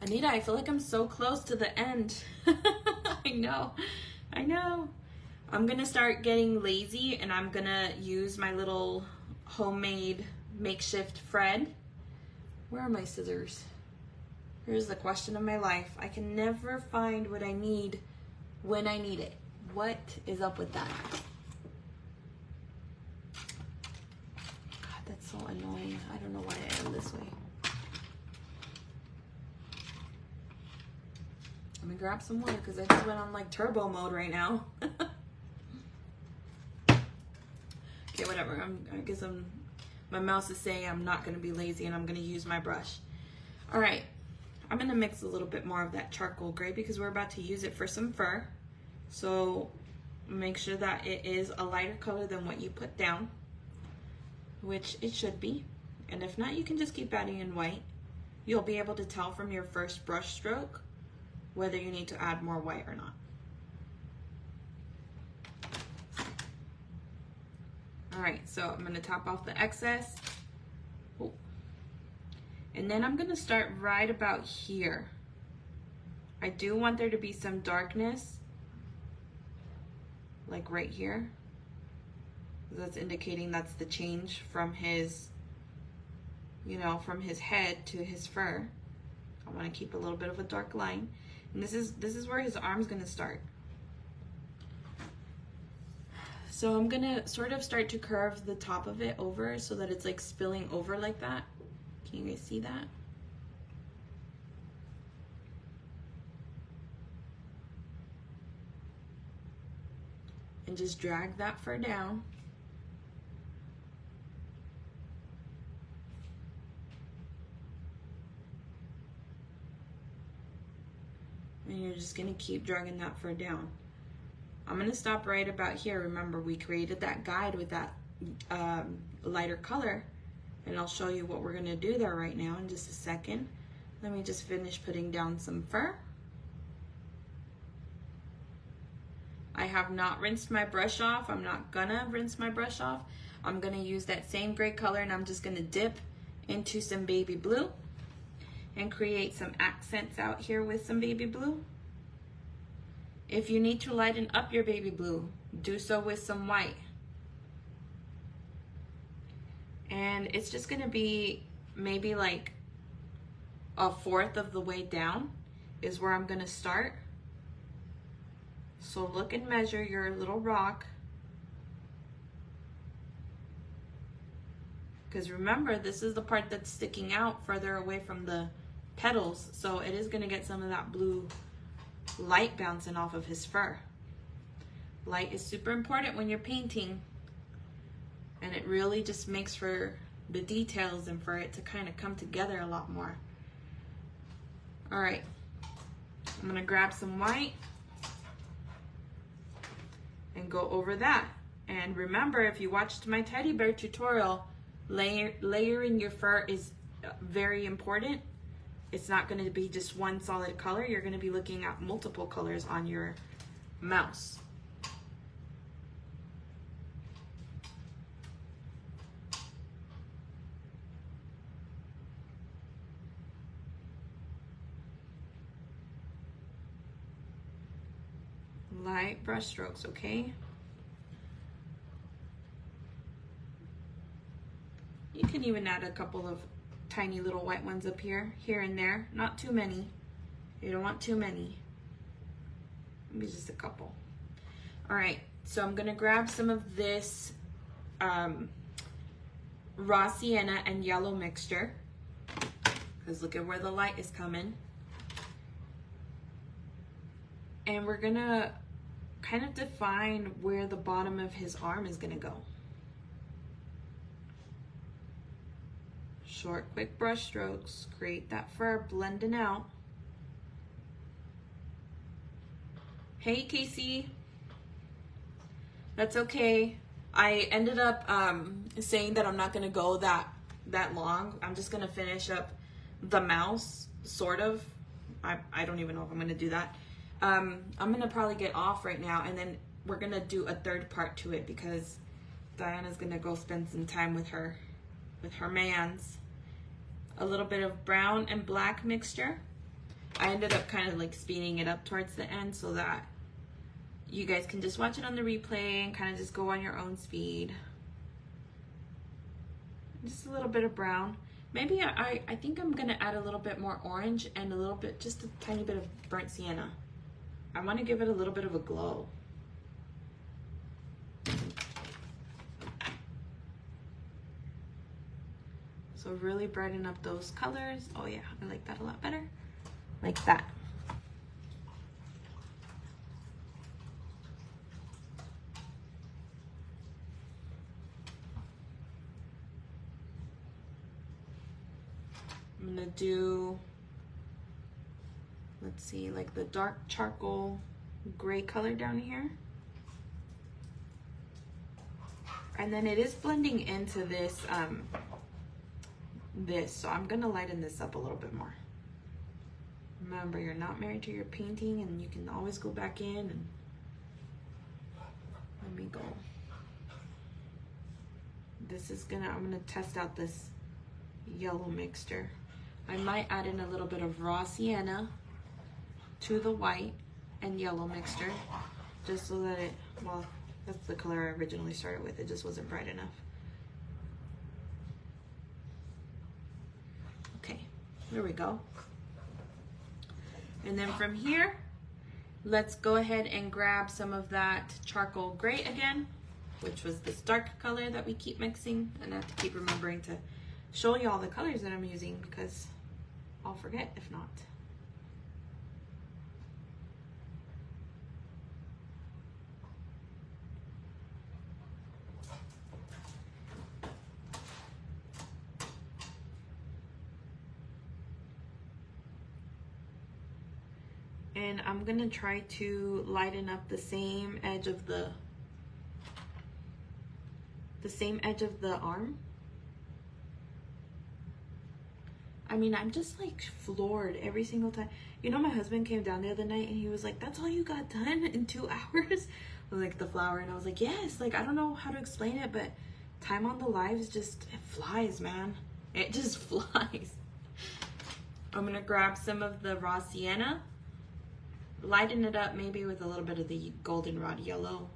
Anita, I feel like I'm so close to the end. I know. I'm gonna start getting lazy and I'm gonna use my little homemade makeshift Fred. Where are my scissors? Here's the question of my life. I can never find what I need when I need it. What is up with that? God, that's so annoying. I don't know why I am this way. Let me grab some water because I just went on like turbo mode right now. Okay, whatever. I guess my mouse is saying I'm not going to be lazy and I'm going to use my brush. All right, I'm going to mix a little bit more of that charcoal gray because we're about to use it for some fur. So make sure that it is a lighter color than what you put down, which it should be. And if not, you can just keep adding in white. You'll be able to tell from your first brush stroke whether you need to add more white or not. All right, so I'm gonna top off the excess. Oh. And then I'm gonna start right about here. I do want there to be some darkness, like right here. That's indicating that's the change from his, you know, from his head to his fur. I wanna keep a little bit of a dark line. And this is where his arm's gonna start. So I'm gonna sort of start to curve the top of it over so that it's like spilling over like that. Can you guys see that? And just drag that fur down. And you're just gonna keep dragging that fur down. I'm gonna stop right about here. Remember, we created that guide with that lighter color, and I'll show you what we're gonna do there right now in just a second. Let me just finish putting down some fur. I have not rinsed my brush off. I'm not gonna rinse my brush off. I'm gonna use that same gray color and I'm just gonna dip into some baby blue and create some accents out here with some baby blue. If you need to lighten up your baby blue, do so with some white. And it's just gonna be maybe like a fourth of the way down is where I'm gonna start. So look and measure your little rock. Because remember, this is the part that's sticking out further away from the petals, so it is gonna get some of that blue light bouncing off of his fur. Light is super important when you're painting, and it really just makes for the details and for it to kind of come together a lot more. All right, I'm gonna grab some white and go over that. And remember, if you watched my teddy bear tutorial, layering your fur is very important. It's not going to be just one solid color. You're going to be looking at multiple colors on your mouse. Light brush strokes, okay? You can even add a couple of tiny little white ones up here and there. Not too many. You don't want too many. Maybe just a couple. All right, so I'm gonna grab some of this raw sienna and yellow mixture. because look at where the light is coming. And we're gonna kind of define where the bottom of his arm is gonna go. Short, quick brush strokes, create that fur, blending out. Hey, Casey. That's okay. I ended up saying that I'm not gonna go that long. I'm just gonna finish up the mouse, sort of. I don't even know if I'm gonna do that. I'm gonna probably get off right now, and then we're gonna do a third part to it because Diana's gonna go spend some time with her mans. A little bit of brown and black mixture. I ended up kind of like speeding it up towards the end so that you guys can just watch it on the replay and kind of just go on your own speed. Just a little bit of brown. Maybe I think I'm gonna add a little bit more orange and a little bit, just a tiny bit of burnt sienna. I want to give it a little bit of a glow. So really brighten up those colors. Oh yeah, I like that a lot better. Like that. I'm gonna do, let's see, like the dark charcoal gray color down here. And then it is blending into this, so I'm gonna lighten this up a little bit more. Remember, you're not married to your painting, and you can always go back in and let me go. This is I'm gonna test out this yellow mixture. I might add in a little bit of raw sienna to the white and yellow mixture, just so that well, that's the color I originally started with. It just wasn't bright enough. Okay, there we go. And then from here, let's go ahead and grab some of that charcoal gray again, which was this dark color that we keep mixing. And I have to keep remembering to show you all the colors that I'm using because I'll forget if not. And I'm gonna try to lighten up the same edge of the arm. I mean, I'm just like floored every single time. You know, my husband came down the other night and he was like, that's all you got done in 2 hours? Like the flower. And I was like, yes, like, I don't know how to explain it, but time on the lives just, it flies, man. It just flies. I'm gonna grab some of the raw sienna, lighten it up maybe with a little bit of the goldenrod yellow,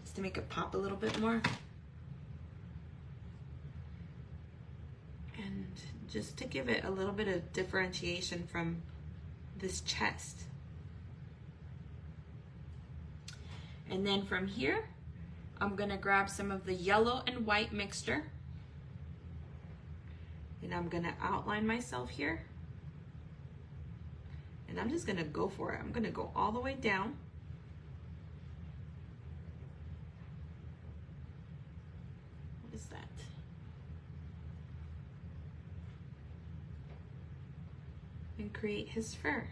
just to make it pop a little bit more. And just to give it a little bit of differentiation from this chest. And then from here, I'm gonna grab some of the yellow and white mixture, and I'm gonna outline myself here. And I'm just gonna go for it. I'm gonna go all the way down. What is that? And create his fur.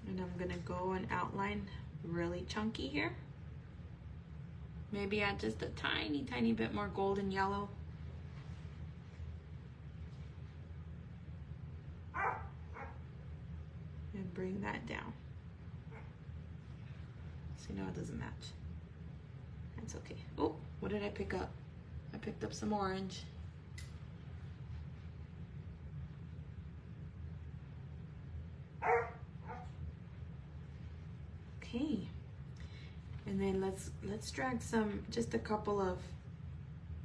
And I'm gonna go and outline really chunky here. Maybe add just a tiny, tiny bit more golden yellow. And bring that down. So now it doesn't match. That's okay. Oh, what did I pick up? I picked up some orange. Okay. And then let's drag just a couple of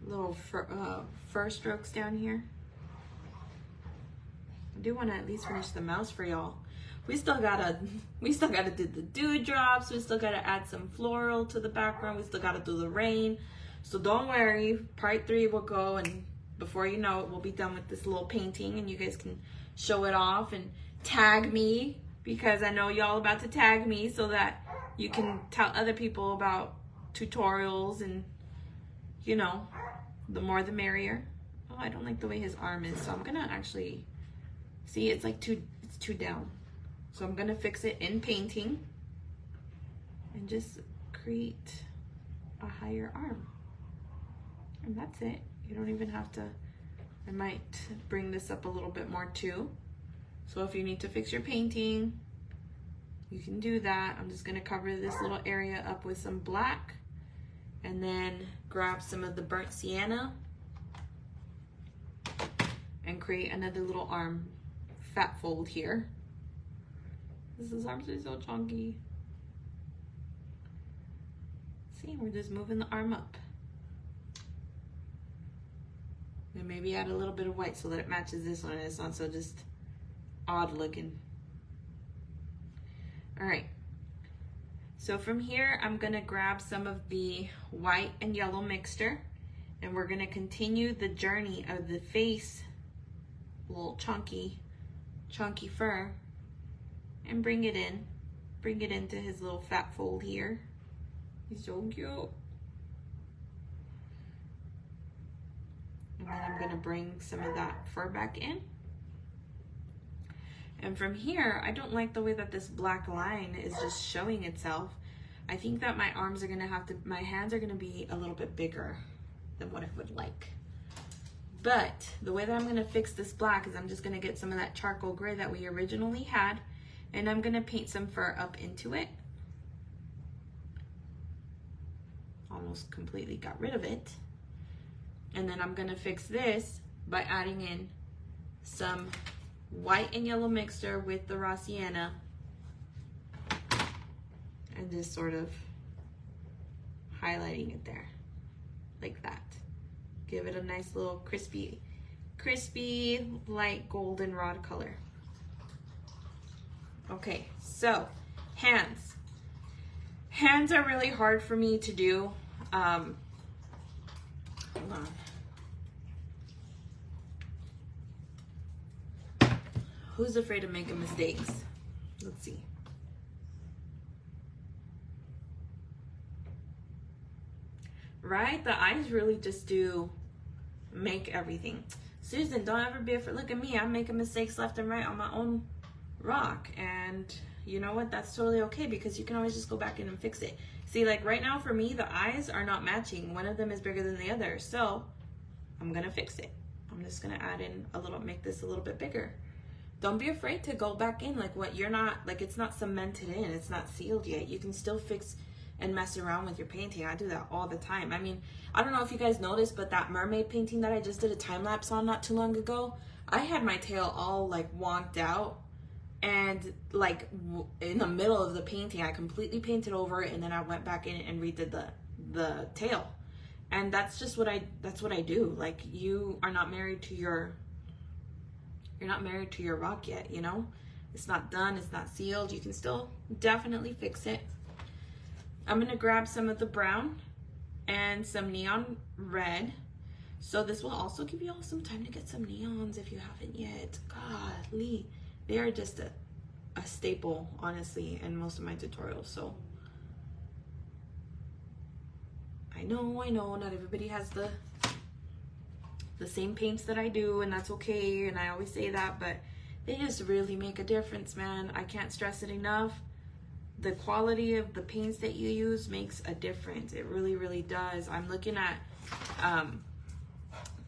little fur strokes down here. I do want to at least finish the mouse for y'all. We still gotta do the dewdrops. We still gotta add some floral to the background. We still gotta do the rain. So don't worry, part 3 will go and before you know it, we'll be done with this little painting and you guys can show it off and tag me, because I know y'all about to tag me so that you can tell other people about tutorials, and you know, the more the merrier. Oh, I don't like the way his arm is, so I'm gonna actually, see, it's like it's too down. So I'm gonna fix it in painting and just create a higher arm. And that's it. You don't even have to, I might bring this up a little bit more too. So if you need to fix your painting, you can do that. I'm just gonna cover this little area up with some black and then grab some of the burnt sienna and create another little arm fat fold here. This arms are so chunky. See, we're just moving the arm up. And maybe add a little bit of white so that it matches this one and it's not so just odd looking. All right. So from here, I'm gonna grab some of the white and yellow mixture, and we're gonna continue the journey of the face, little chunky fur, and bring it into his little fat fold here. He's so cute. And then I'm gonna bring some of that fur back in. And from here, I don't like the way that this black line is just showing itself. I think that my arms are gonna my hands are gonna be a little bit bigger than what I would like. But the way that I'm gonna fix this black is I'm just gonna get some of that charcoal gray that we originally had, and I'm gonna paint some fur up into it. Almost completely got rid of it. And then I'm gonna fix this by adding in some white and yellow mixture with the raw sienna and just sort of highlighting it there like that. Give it a nice little crispy light goldenrod color. Okay, so hands. Hands are really hard for me to do. Hold on. Who's afraid of making mistakes? Let's see. Right? The eyes really just do make everything. Susan, don't ever be afraid. Look at me. I'm making mistakes left and right on my own rock. And you know what? That's totally okay, because you can always just go back in and fix it. See, like right now for me, the eyes are not matching. One of them is bigger than the other. So I'm going to fix it. I'm just going to add in a little, make this a little bit bigger. Don't be afraid to go back in. Like what you're not, like it's not cemented in. It's not sealed yet. You can still fix and mess around with your painting. I do that all the time. I mean, I don't know if you guys noticed, but that mermaid painting that I just did a time lapse on not too long ago, I had my tail all like wonked out, and like in the middle of the painting, I completely painted over it, and then I went back in and redid the tail. And that's just what I do. Like you are not married to your, you're not married to your rock yet, you know? It's not done, it's not sealed. You can still definitely fix it. I'm gonna grab some of the brown and some neon red. So this will also give you all some time to get some neons if you haven't yet. Golly, they are just a staple, honestly, in most of my tutorials. So I know, not everybody has the same paints that I do, and that's okay, and I always say that, but they just really make a difference, man. I can't stress it enough. The quality of the paints that you use makes a difference. It really, really does. I'm looking at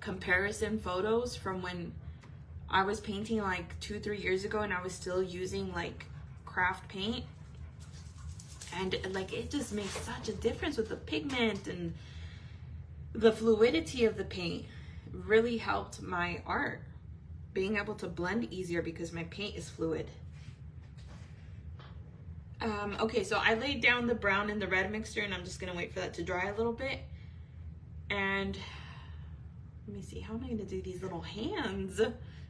comparison photos from when I was painting like 2-3 years ago, and I was still using like craft paint, and like it just makes such a difference with the pigment, and the fluidity of the paint really helped my art being able to blend easier because my paint is fluid. Okay, so I laid down the brown and the red mixture, and I'm just gonna wait for that to dry a little bit. And let me see, how am I gonna do these little hands?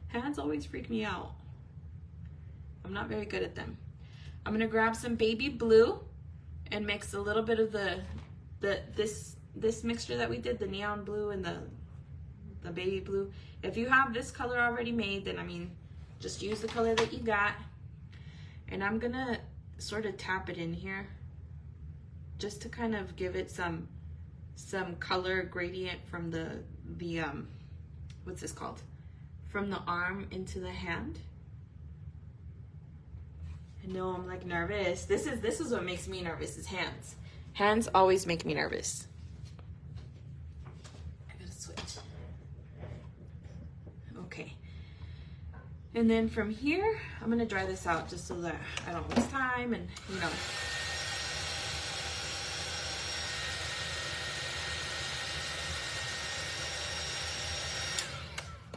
Hands always freak me out. I'm not very good at them. I'm gonna grab some baby blue and mix a little bit of this mixture that we did, the neon blue and the the baby blue. If you have this color already made, then I mean, just use the color that you got. And I'm gonna sort of tap it in here just to kind of give it some color gradient from the what's this called? From the arm into the hand. I know I'm like nervous. This is what makes me nervous, is hands. Hands always make me nervous. I gotta switch. Okay. And then from here, I'm gonna dry this out just so that I don't waste time and, you know.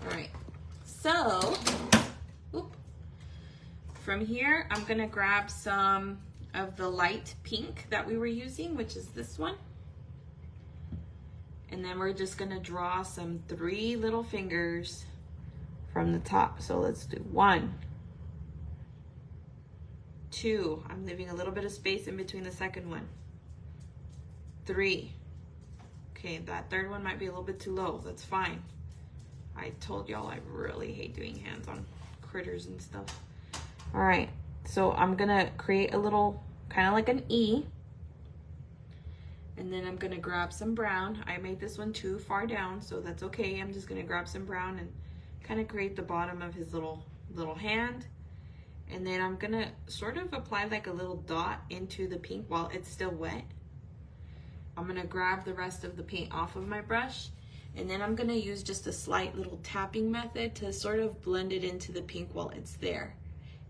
All right, so, from here, I'm gonna grab some of the light pink that we were using, which is this one. And then we're just gonna draw some 3 little fingers from the top. So let's do 1, 2. I'm leaving a little bit of space in between the second one. 3. Okay, that third one might be a little bit too low. That's fine. I told y'all I really hate doing hands on critters and stuff. All right, so I'm gonna create a little, kind of like an E. And then I'm gonna grab some brown. I made this one too far down, so that's okay. I'm just gonna grab some brown and kind of create the bottom of his little hand. And then I'm gonna sort of apply like a little dot into the pink while it's still wet. I'm gonna grab the rest of the paint off of my brush, and then I'm gonna use just a slight little tapping method to sort of blend it into the pink while it's there.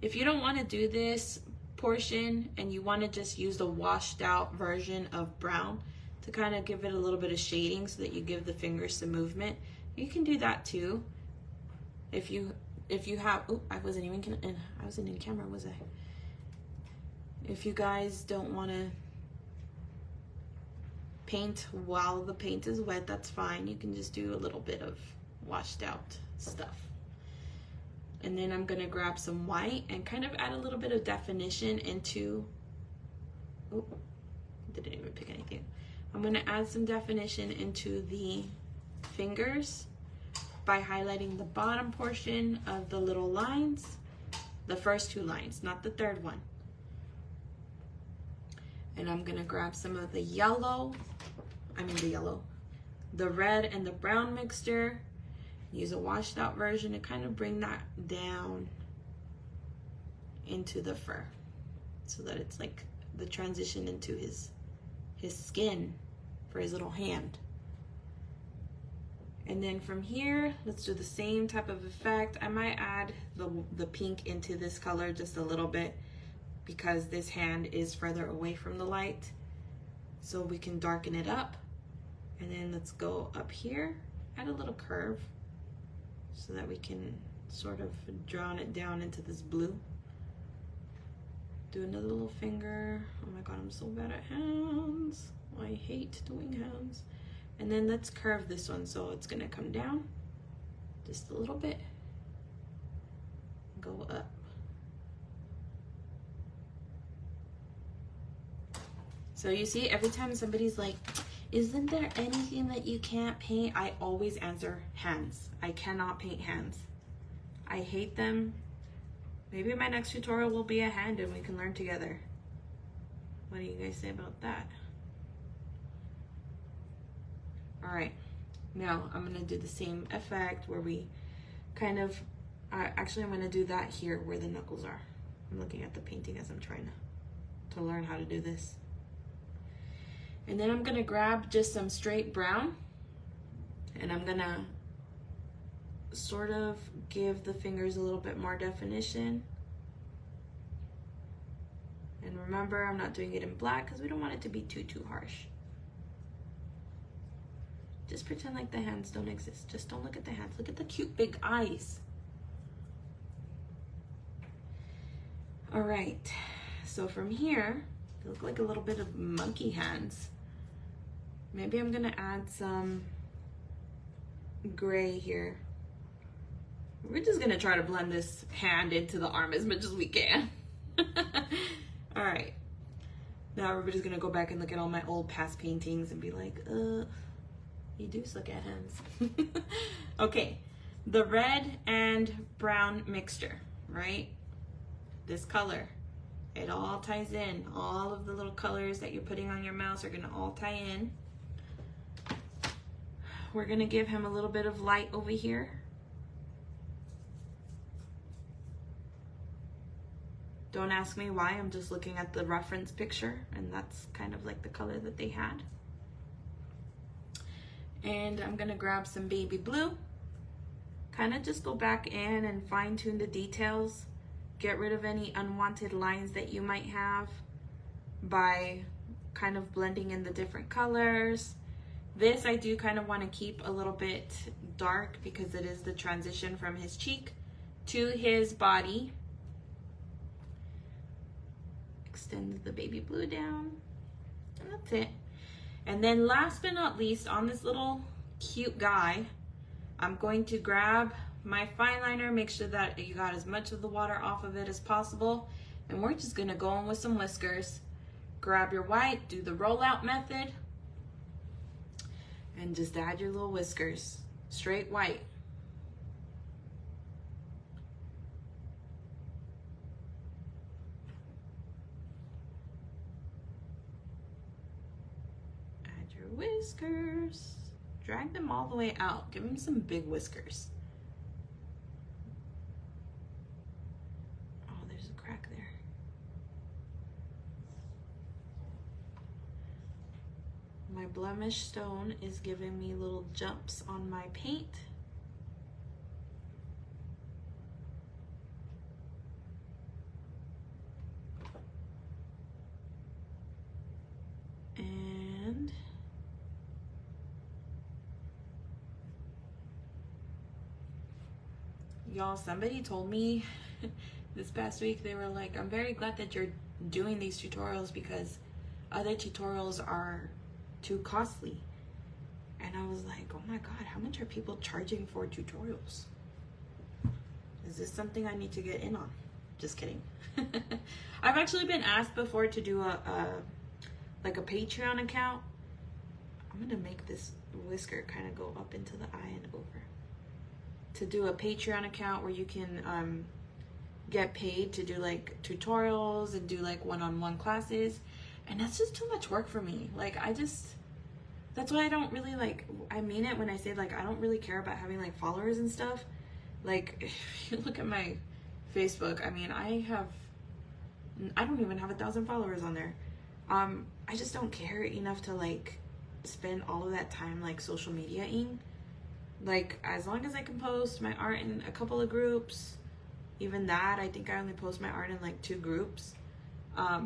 If you don't want to do this portion and you want to just use the washed out version of brown to kind of give it a little bit of shading so that you give the fingers some movement, you can do that too. If you have, oh, I wasn't in camera, was I? If you guys don't want to paint while the paint is wet, that's fine. You can just do a little bit of washed out stuff. And then I'm gonna grab some white and kind of add a little bit of definition into, oh, didn't even pick anything. I'm gonna add some definition into the fingers by highlighting the bottom portion of the little lines, the first 2 lines, not the third one. And I'm gonna grab some of the the red and the brown mixture. Use a washed out version to kind of bring that down into the fur so that it's like the transition into his skin for his little hand. And then from here, let's do the same type of effect. I might add the pink into this color just a little bit because this hand is further away from the light, so we can darken it up. And then let's go up here, add a little curve so that we can sort of draw it down into this blue. Do another little finger. Oh my God, I'm so bad at hands. I hate doing hands. And then let's curve this one so it's gonna come down just a little bit, go up. So you see, every time somebody's like, isn't there anything that you can't paint? I always answer hands. I cannot paint hands. I hate them. Maybe my next tutorial will be a hand and we can learn together. What do you guys say about that? All right, now I'm gonna do the same effect where we kind of, actually I'm gonna do that here where the knuckles are. I'm looking at the painting as I'm trying to learn how to do this. And then I'm gonna grab just some straight brown and I'm gonna sort of give the fingers a little bit more definition. And remember, I'm not doing it in black because we don't want it to be too harsh. Just pretend like the hands don't exist. Just don't look at the hands. Look at the cute big eyes. All right, so from here, they look like a little bit of monkey hands. Maybe I'm gonna add some gray here. We're just gonna try to blend this hand into the arm as much as we can. All right, now everybody's gonna go back and look at all my old past paintings and be like, You do look at hands. Okay, the red and brown mixture, right? This color, it all ties in. All of the little colors that you're putting on your mouse are gonna all tie in. We're gonna give him a little bit of light over here. Don't ask me why, I'm just looking at the reference picture, and that's kind of like the color that they had. And I'm gonna grab some baby blue, kind of just go back in and fine tune the details, get rid of any unwanted lines that you might have by kind of blending in the different colors. This I do kind of want to keep a little bit dark because it is the transition from his cheek to his body. Extend the baby blue down, and that's it. And then last but not least, on this little cute guy, I'm going to grab my fine liner, make sure that you got as much of the water off of it as possible, and we're just gonna go in with some whiskers. Grab your white, do the rollout method, and just add your little whiskers, straight white. Whiskers, drag them all the way out, give him some big whiskers. Oh, there's a crack there. My blemish stone is giving me little jumps on my paint. And y'all, somebody told me this past week, they were like, I'm very glad that you're doing these tutorials because other tutorials are too costly. And I was like, oh my God, how much are people charging for tutorials? Is this something I need to get in on? Just kidding. I've actually been asked before to do a Patreon account. I'm gonna make this whisker kind of go up into the eye and over. To do a Patreon account where you can get paid to do like tutorials and do like one-on-one classes, and that's just too much work for me. Like that's why I don't really like, I mean it when I say like I don't really care about having like followers and stuff. Like if you look at my Facebook, I mean I don't even have 1,000 followers on there. I just don't care enough to like spend all of that time like social media-ing. Like, as long as I can post my art in a couple of groups, even that, I think I only post my art in like 2 groups. I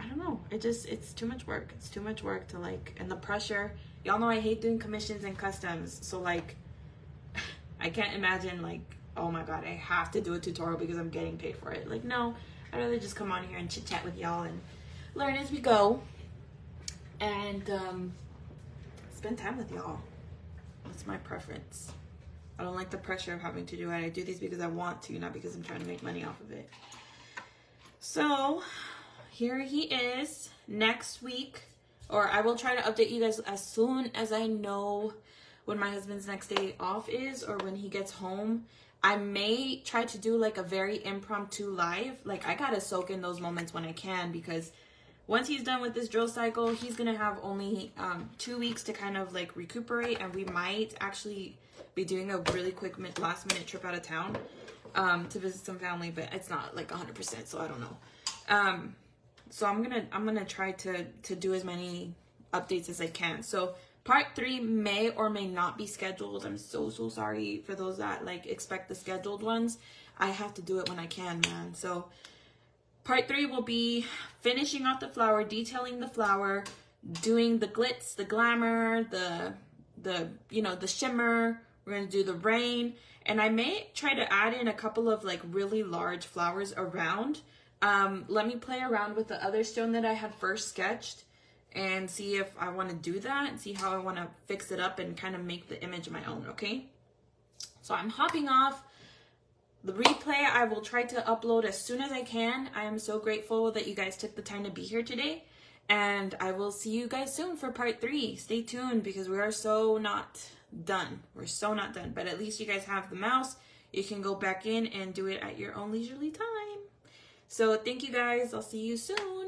don't know. It's too much work. It's too much work to like, and the pressure. Y'all know I hate doing commissions and customs. So like, I can't imagine like, oh my God, I have to do a tutorial because I'm getting paid for it. Like, no, I'd rather just come on here and chit chat with y'all and learn as we go. And spend time with y'all. That's my preference. I don't like the pressure of having to do it. I do these because I want to, not because I'm trying to make money off of it. So here he is next week, or I will try to update you guys as soon as I know when my husband's next day off is, or when he gets home. I may try to do like a very impromptu live. Like I gotta soak in those moments when I can, because once he's done with this drill cycle, he's gonna have only 2 weeks to kind of like recuperate, and we might actually be doing a really quick last minute trip out of town to visit some family, but it's not like 100%, so I don't know. So I'm gonna try to do as many updates as I can. So part 3 may or may not be scheduled. I'm so sorry for those that like expect the scheduled ones. I have to do it when I can, man. So part 3 will be finishing off the flower, detailing the flower, doing the glitz, the glamour, the shimmer. We're gonna do the rain, and I may try to add in a couple of like really large flowers around. Let me play around with the other stone that I had first sketched and see if I want to do that and see how I want to fix it up and kind of make the image my own, okay? So I'm hopping off. The replay I will try to upload as soon as I can. I am so grateful that you guys took the time to be here today. And I will see you guys soon for part 3. Stay tuned because we are so not done. We're so not done. But at least you guys have the mouse. You can go back in and do it at your own leisurely time. So thank you guys. I'll see you soon.